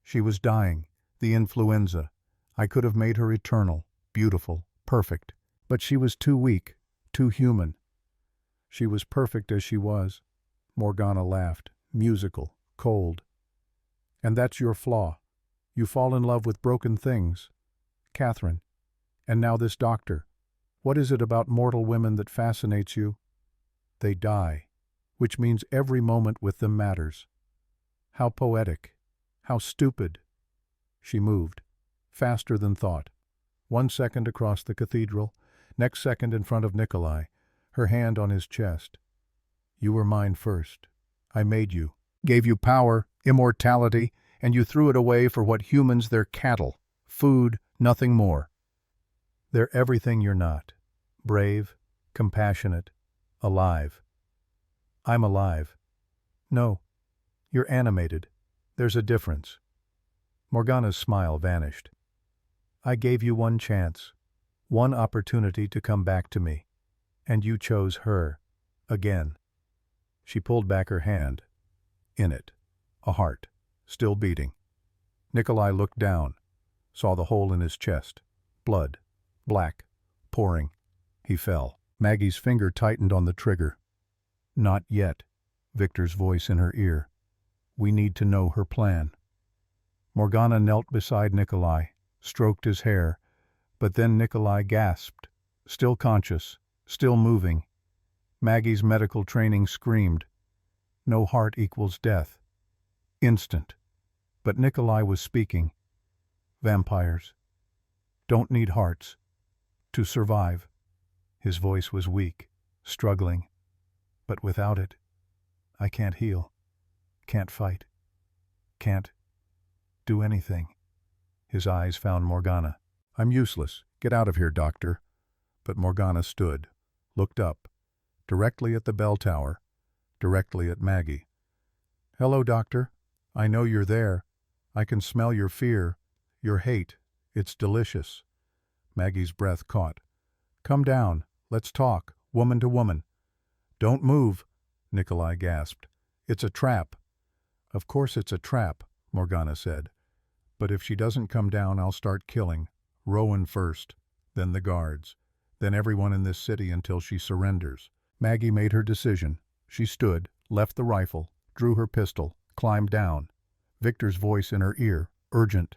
She was dying, the influenza. I could have made her eternal, beautiful, perfect. But she was too weak, too human. She was perfect as she was. Morgana laughed, musical, cold. And that's your flaw. You fall in love with broken things. Catherine. And now this doctor. What is it about mortal women that fascinates you? They die, which means every moment with them matters. How poetic. How stupid. She moved, faster than thought. 1 second across the cathedral, next second in front of Nikolai, her hand on his chest. You were mine first. I made you, gave you power, immortality, and you threw it away for what humans they're cattle, food, nothing more. They're everything you're not. Brave, compassionate, alive. I'm alive. No, you're animated. There's a difference. Morgana's smile vanished. I gave you one chance, one opportunity to come back to me, and you chose her, again. She pulled back her hand. In it, a heart, still beating. Nikolai looked down, saw the hole in his chest. Blood, black, pouring. He fell. Maggie's finger tightened on the trigger. Not yet, Victor's voice in her ear. We need to know her plan. Morgana knelt beside Nikolai, stroked his hair, but then Nikolai gasped, still conscious, still moving. Maggie's medical training screamed. No heart equals death. Instant. But Nikolai was speaking. Vampires don't need hearts to survive. His voice was weak, struggling. But without it, I can't heal, can't fight, can't do anything. His eyes found Morgana. I'm useless. Get out of here, doctor. But Morgana stood, looked up, directly at the bell tower, directly at Maggie. Hello, doctor. I know you're there. I can smell your fear, your hate. It's delicious. Maggie's breath caught. Come down. Let's talk, woman to woman. Don't move, Nikolai gasped. It's a trap. Of course it's a trap, Morgana said. But if she doesn't come down, I'll start killing. Rowan first, then the guards, then everyone in this city until she surrenders. Maggie made her decision. She stood, left the rifle, drew her pistol, climbed down. Victor's voice in her ear, urgent.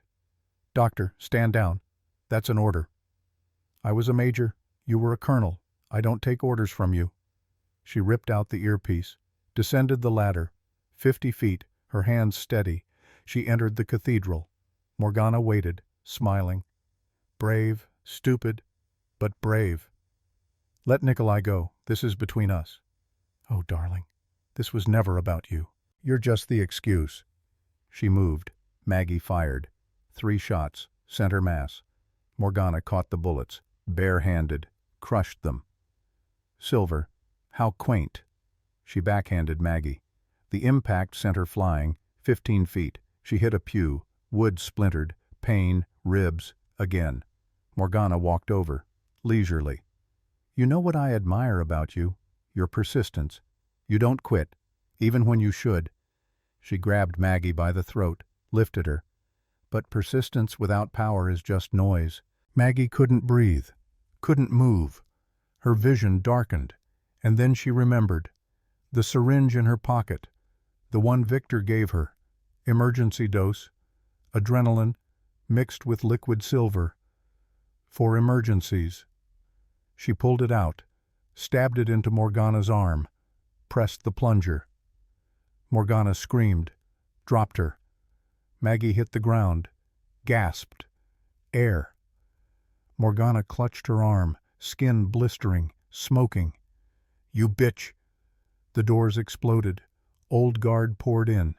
Doctor, stand down. That's an order. I was a major. You were a colonel. I don't take orders from you. She ripped out the earpiece, descended the ladder. 50 feet, her hands steady. She entered the cathedral. Morgana waited, smiling. Brave, stupid, but brave. Let Nikolai go. This is between us. Oh, darling, this was never about you. You're just the excuse. She moved. Maggie fired. 3 shots, center mass. Morgana caught the bullets, bare-handed, crushed them. Silver, how quaint. She backhanded Maggie. The impact sent her flying, 15 feet. She hit a pew, wood splintered, pain, ribs, again. Morgana walked over, leisurely. You know what I admire about you? Your persistence. You don't quit, even when you should. She grabbed Maggie by the throat, lifted her. But persistence without power is just noise. Maggie couldn't breathe, couldn't move. Her vision darkened, and then she remembered. The syringe in her pocket, the one Victor gave her. Emergency dose, adrenaline, mixed with liquid silver. For emergencies. She pulled it out, stabbed it into Morgana's arm, pressed the plunger. Morgana screamed, dropped her. Maggie hit the ground, gasped. Air. Morgana clutched her arm, skin blistering, smoking. "You bitch!" The doors exploded. Old guard poured in.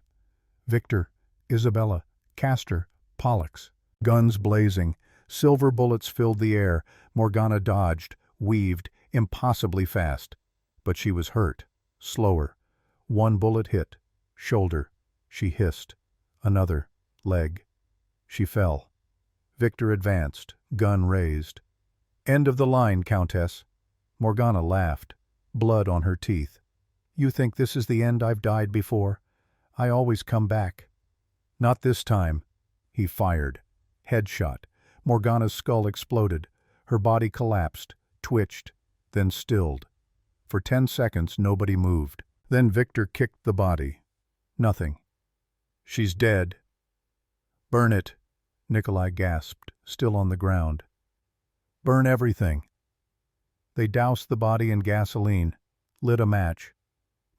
Victor, Isabella, Castor, Pollux. Guns blazing. Silver bullets filled the air. Morgana dodged, weaved, impossibly fast. But she was hurt. Slower. One bullet hit. Shoulder. She hissed. Another. Leg. She fell. Victor advanced, gun raised. "End of the line, Countess." Morgana laughed, blood on her teeth. "You think this is the end? I've died before. I always come back." "Not this time." He fired. Headshot. Morgana's skull exploded. Her body collapsed, twitched, then stilled. For 10 seconds nobody moved. Then Victor kicked the body. Nothing. "She's dead." "Burn it," Nikolai gasped, still on the ground. "Burn everything." They doused the body in gasoline, lit a match.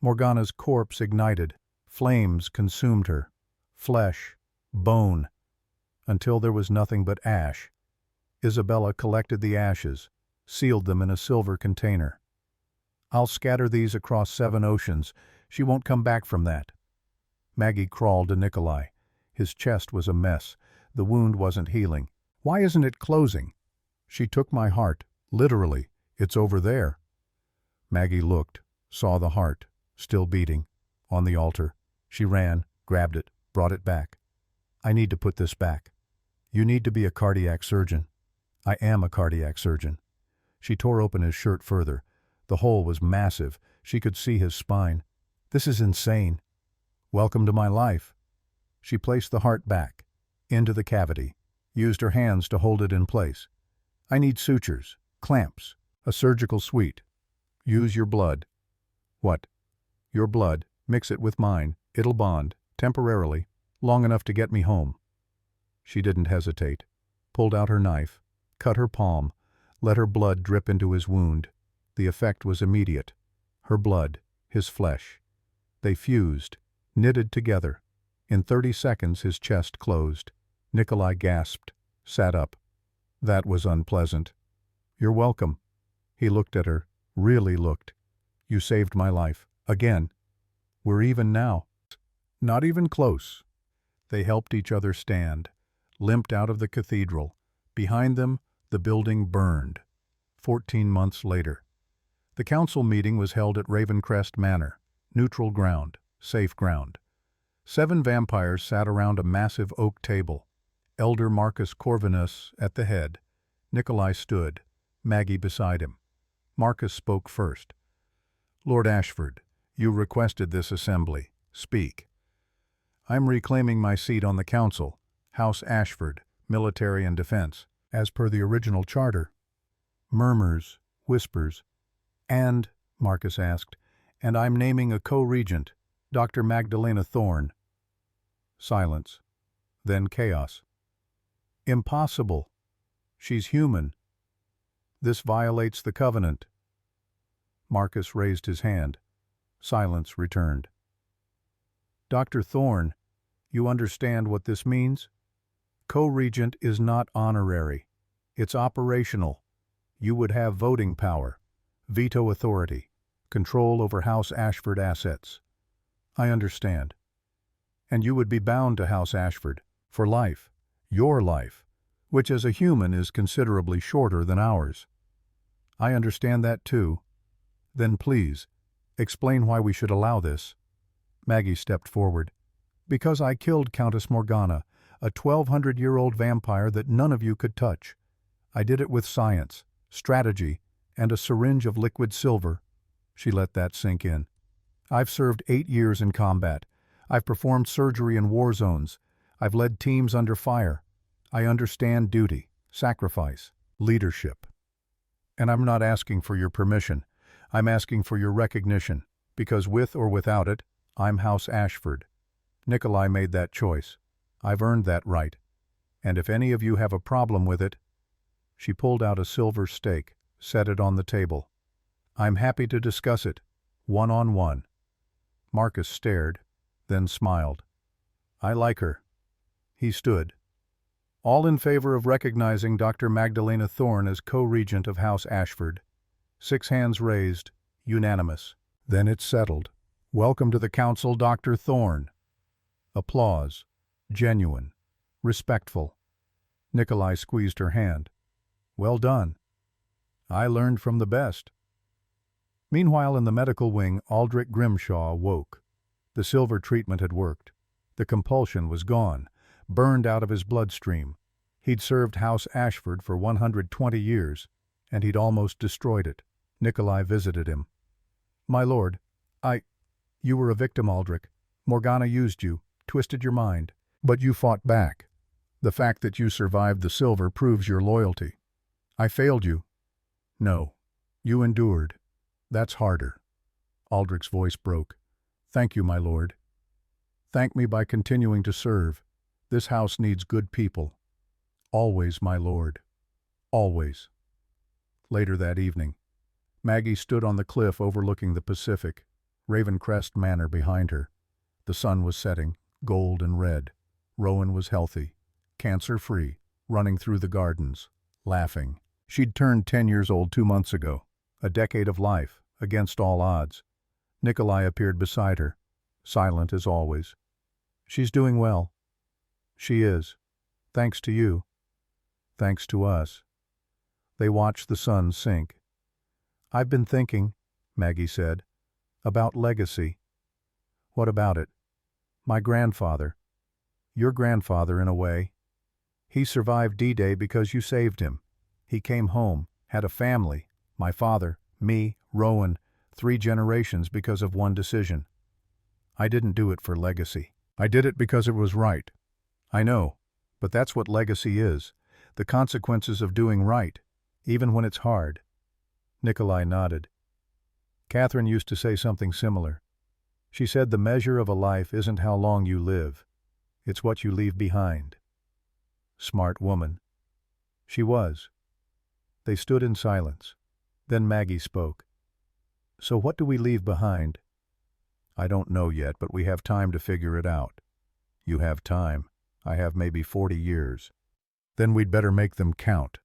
Morgana's corpse ignited. Flames consumed her. Flesh, bone, until there was nothing but ash. Isabella collected the ashes, sealed them in a silver container. "I'll scatter these across 7 oceans. She won't come back from that." Maggie crawled to Nikolai. His chest was a mess. The wound wasn't healing. "Why isn't it closing?" "She took my heart, literally. It's over there." Maggie looked, saw the heart, still beating, on the altar. She ran, grabbed it, brought it back. "I need to put this back." "You need to be a cardiac surgeon." "I am a cardiac surgeon." She tore open his shirt further. The hole was massive. She could see his spine. "This is insane." "Welcome to my life." She placed the heart back, into the cavity, used her hands to hold it in place. "I need sutures, clamps, a surgical suite. Use your blood." "What?" "Your blood, mix it with mine. It'll bond, temporarily, long enough to get me home." She didn't hesitate. Pulled out her knife, cut her palm, let her blood drip into his wound. The effect was immediate. Her blood, his flesh. They fused, knitted together. In 30 seconds his chest closed. Nikolai gasped, sat up. "That was unpleasant." "You're welcome." He looked at her, really looked. "You saved my life. Again. We're even now." "Not even close." They helped each other stand, limped out of the cathedral. Behind them, the building burned. 14 months later. The council meeting was held at Ravencrest Manor. Neutral ground, safe ground. 7 vampires sat around a massive oak table. Elder Marcus Corvinus at the head. Nikolai stood, Maggie beside him. Marcus spoke first. "Lord Ashford, you requested this assembly. Speak." "I'm reclaiming my seat on the council, House Ashford, Military and Defense, as per the original charter." Murmurs, whispers. "And," Marcus asked, "and I'm naming a co-regent, Dr. Magdalena Thorne." Silence. Then chaos. "Impossible. She's human. This violates the covenant." Marcus raised his hand. Silence returned. "Dr. Thorne, you understand what this means? Co-regent is not honorary. It's operational. You would have voting power, veto authority, control over House Ashford assets." "I understand." "And you would be bound to House Ashford, for life, your life, which as a human is considerably shorter than ours." "I understand that too." "Then please, explain why we should allow this." Maggie stepped forward. "Because I killed Countess Morgana, a 1,200-year-old vampire that none of you could touch. I did it with science, strategy, and a syringe of liquid silver." She let that sink in. "I've served 8 years in combat. I've performed surgery in war zones. I've led teams under fire. I understand duty, sacrifice, leadership. And I'm not asking for your permission. I'm asking for your recognition, because with or without it, I'm House Ashford. Nikolai made that choice. I've earned that right. And if any of you have a problem with it..." She pulled out a silver stake, set it on the table. I'm happy to discuss it, one-on-one. Marcus stared, then smiled. I like her. He stood. All in favor of recognizing Dr. Magdalena Thorne as co-regent of House Ashford. 6 hands raised, unanimous. Then it's settled. Welcome to the council, Dr. Thorne. Applause. Genuine. Respectful. Nikolai squeezed her hand. Well done. I learned from the best. Meanwhile, in the medical wing, Aldrich Grimshaw woke. The silver treatment had worked. The compulsion was gone, burned out of his bloodstream. He'd served House Ashford for 120 years, and he'd almost destroyed it. Nikolai visited him. My lord, you were a victim, Aldrich. Morgana used you, twisted your mind. But you fought back. The fact that you survived the silver proves your loyalty. I failed you. No, you endured. That's harder. Aldrich's voice broke. Thank you, my lord. Thank me by continuing to serve. This house needs good people. Always, my lord. Always. Later that evening, Maggie stood on the cliff overlooking the Pacific, Ravencrest Manor behind her. The sun was setting, gold and red. Rowan was healthy, cancer-free, running through the gardens, laughing. She'd turned 10 years old 2 months ago, a decade of life, against all odds. Nikolai appeared beside her, silent as always. She's doing well. She is. Thanks to you. Thanks to us. They watched the sun sink. I've been thinking, Maggie said, about legacy. What about it? My grandfather. Your grandfather, in a way. He survived D-Day because you saved him. He came home, had a family, my father, me, Rowan, 3 generations because of one decision. I didn't do it for legacy. I did it because it was right. I know, but that's what legacy is, the consequences of doing right, even when it's hard. Nikolai nodded. Catherine used to say something similar. She said the measure of a life isn't how long you live, it's what you leave behind. Smart woman. She was. They stood in silence. Then Maggie spoke. So what do we leave behind? I don't know yet, but we have time to figure it out. You have time. I have maybe 40 years. Then we'd better make them count.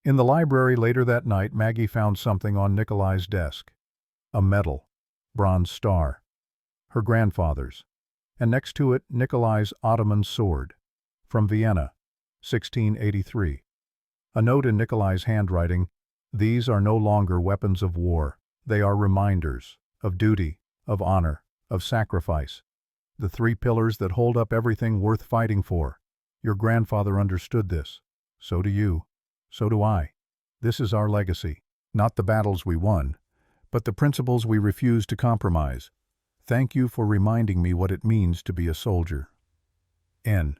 In the library later that night, Maggie found something on Nikolai's desk. A medal. Bronze star. Her grandfather's. And next to it, Nikolai's Ottoman sword. From Vienna, 1683. A note in Nikolai's handwriting, these are no longer weapons of war. They are reminders of duty, of honor, of sacrifice. The 3 pillars that hold up everything worth fighting for. Your grandfather understood this. So do you. So do I. This is our legacy. Not the battles we won, but the principles we refuse to compromise. Thank you for reminding me what it means to be a soldier. N.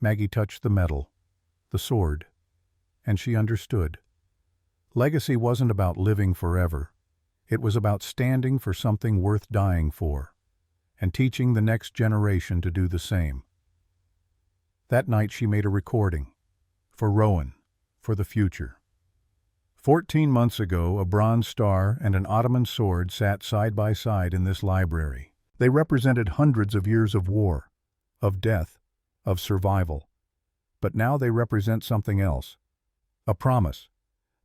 Maggie touched the medal, the sword, and she understood. Legacy wasn't about living forever. It was about standing for something worth dying for, and teaching the next generation to do the same. That night she made a recording. For Rowan. For the future. 14 months ago, a bronze star and an Ottoman sword sat side by side in this library. They represented hundreds of years of war, of death, of survival. But now they represent something else. A promise.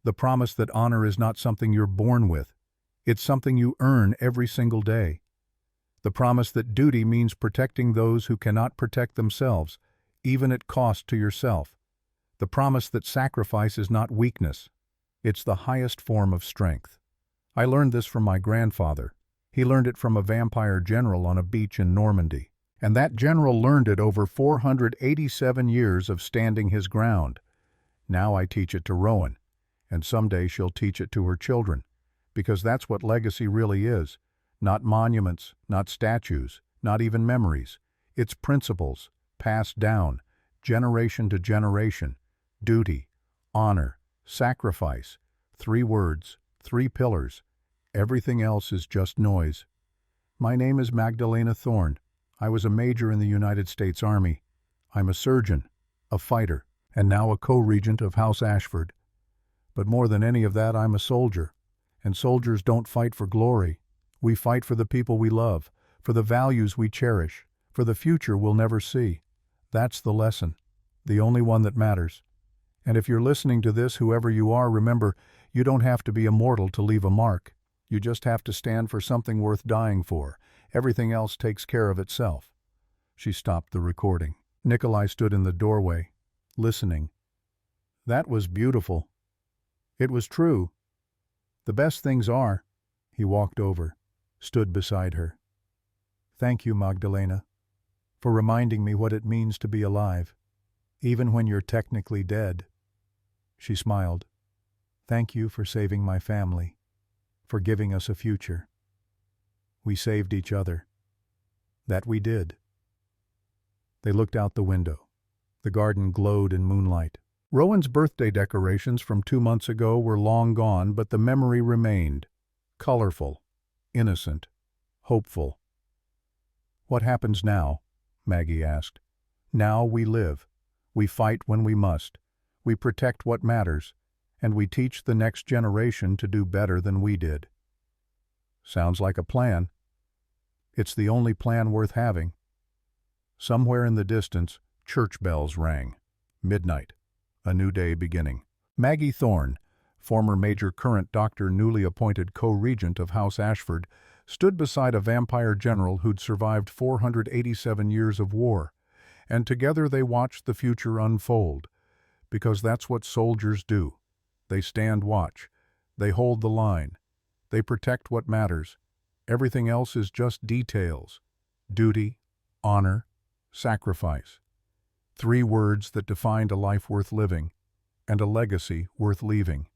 The promise that honor is not something you're born with. It's something you earn every single day. The promise that duty means protecting those who cannot protect themselves, even at cost to yourself. The promise that sacrifice is not weakness. It's the highest form of strength. I learned this from my grandfather. He learned it from a vampire general on a beach in Normandy. And that general learned it over 487 years of standing his ground. Now I teach it to Rowan, and someday she'll teach it to her children, because that's what legacy really is. Not monuments, not statues, not even memories. It's principles, passed down, generation to generation. Duty, honor, sacrifice. 3 words, 3 pillars. Everything else is just noise. My name is Magdalena Thorne. I was a major in the United States Army. I'm a surgeon, a fighter, and now a co-regent of House Ashford. But more than any of that, I'm a soldier. And soldiers don't fight for glory. We fight for the people we love, for the values we cherish, for the future we'll never see. That's the lesson, the only one that matters. And if you're listening to this, whoever you are, remember, you don't have to be immortal to leave a mark. You just have to stand for something worth dying for. Everything else takes care of itself. She stopped the recording. Nikolai stood in the doorway, listening. That was beautiful. It was true. The best things are. He walked over, stood beside her. Thank you, Magdalena, for reminding me what it means to be alive, even when you're technically dead. She smiled. Thank you for saving my family, for giving us a future. We saved each other. That we did. They looked out the window. The garden glowed in moonlight. Rowan's birthday decorations from 2 months ago were long gone, but the memory remained. Colorful, innocent, hopeful. What happens now? Maggie asked. Now we live. We fight when we must. We protect what matters, and we teach the next generation to do better than we did. Sounds like a plan. It's the only plan worth having. Somewhere in the distance, church bells rang. Midnight. A new day beginning. Maggie Thorne, former Major Current Doctor, newly appointed co-regent of House Ashford, stood beside a vampire general who'd survived 487 years of war, and together they watched the future unfold, because that's what soldiers do. They stand watch. They hold the line. They protect what matters. Everything else is just details. Duty, honor, sacrifice. 3 words that defined a life worth living and a legacy worth leaving.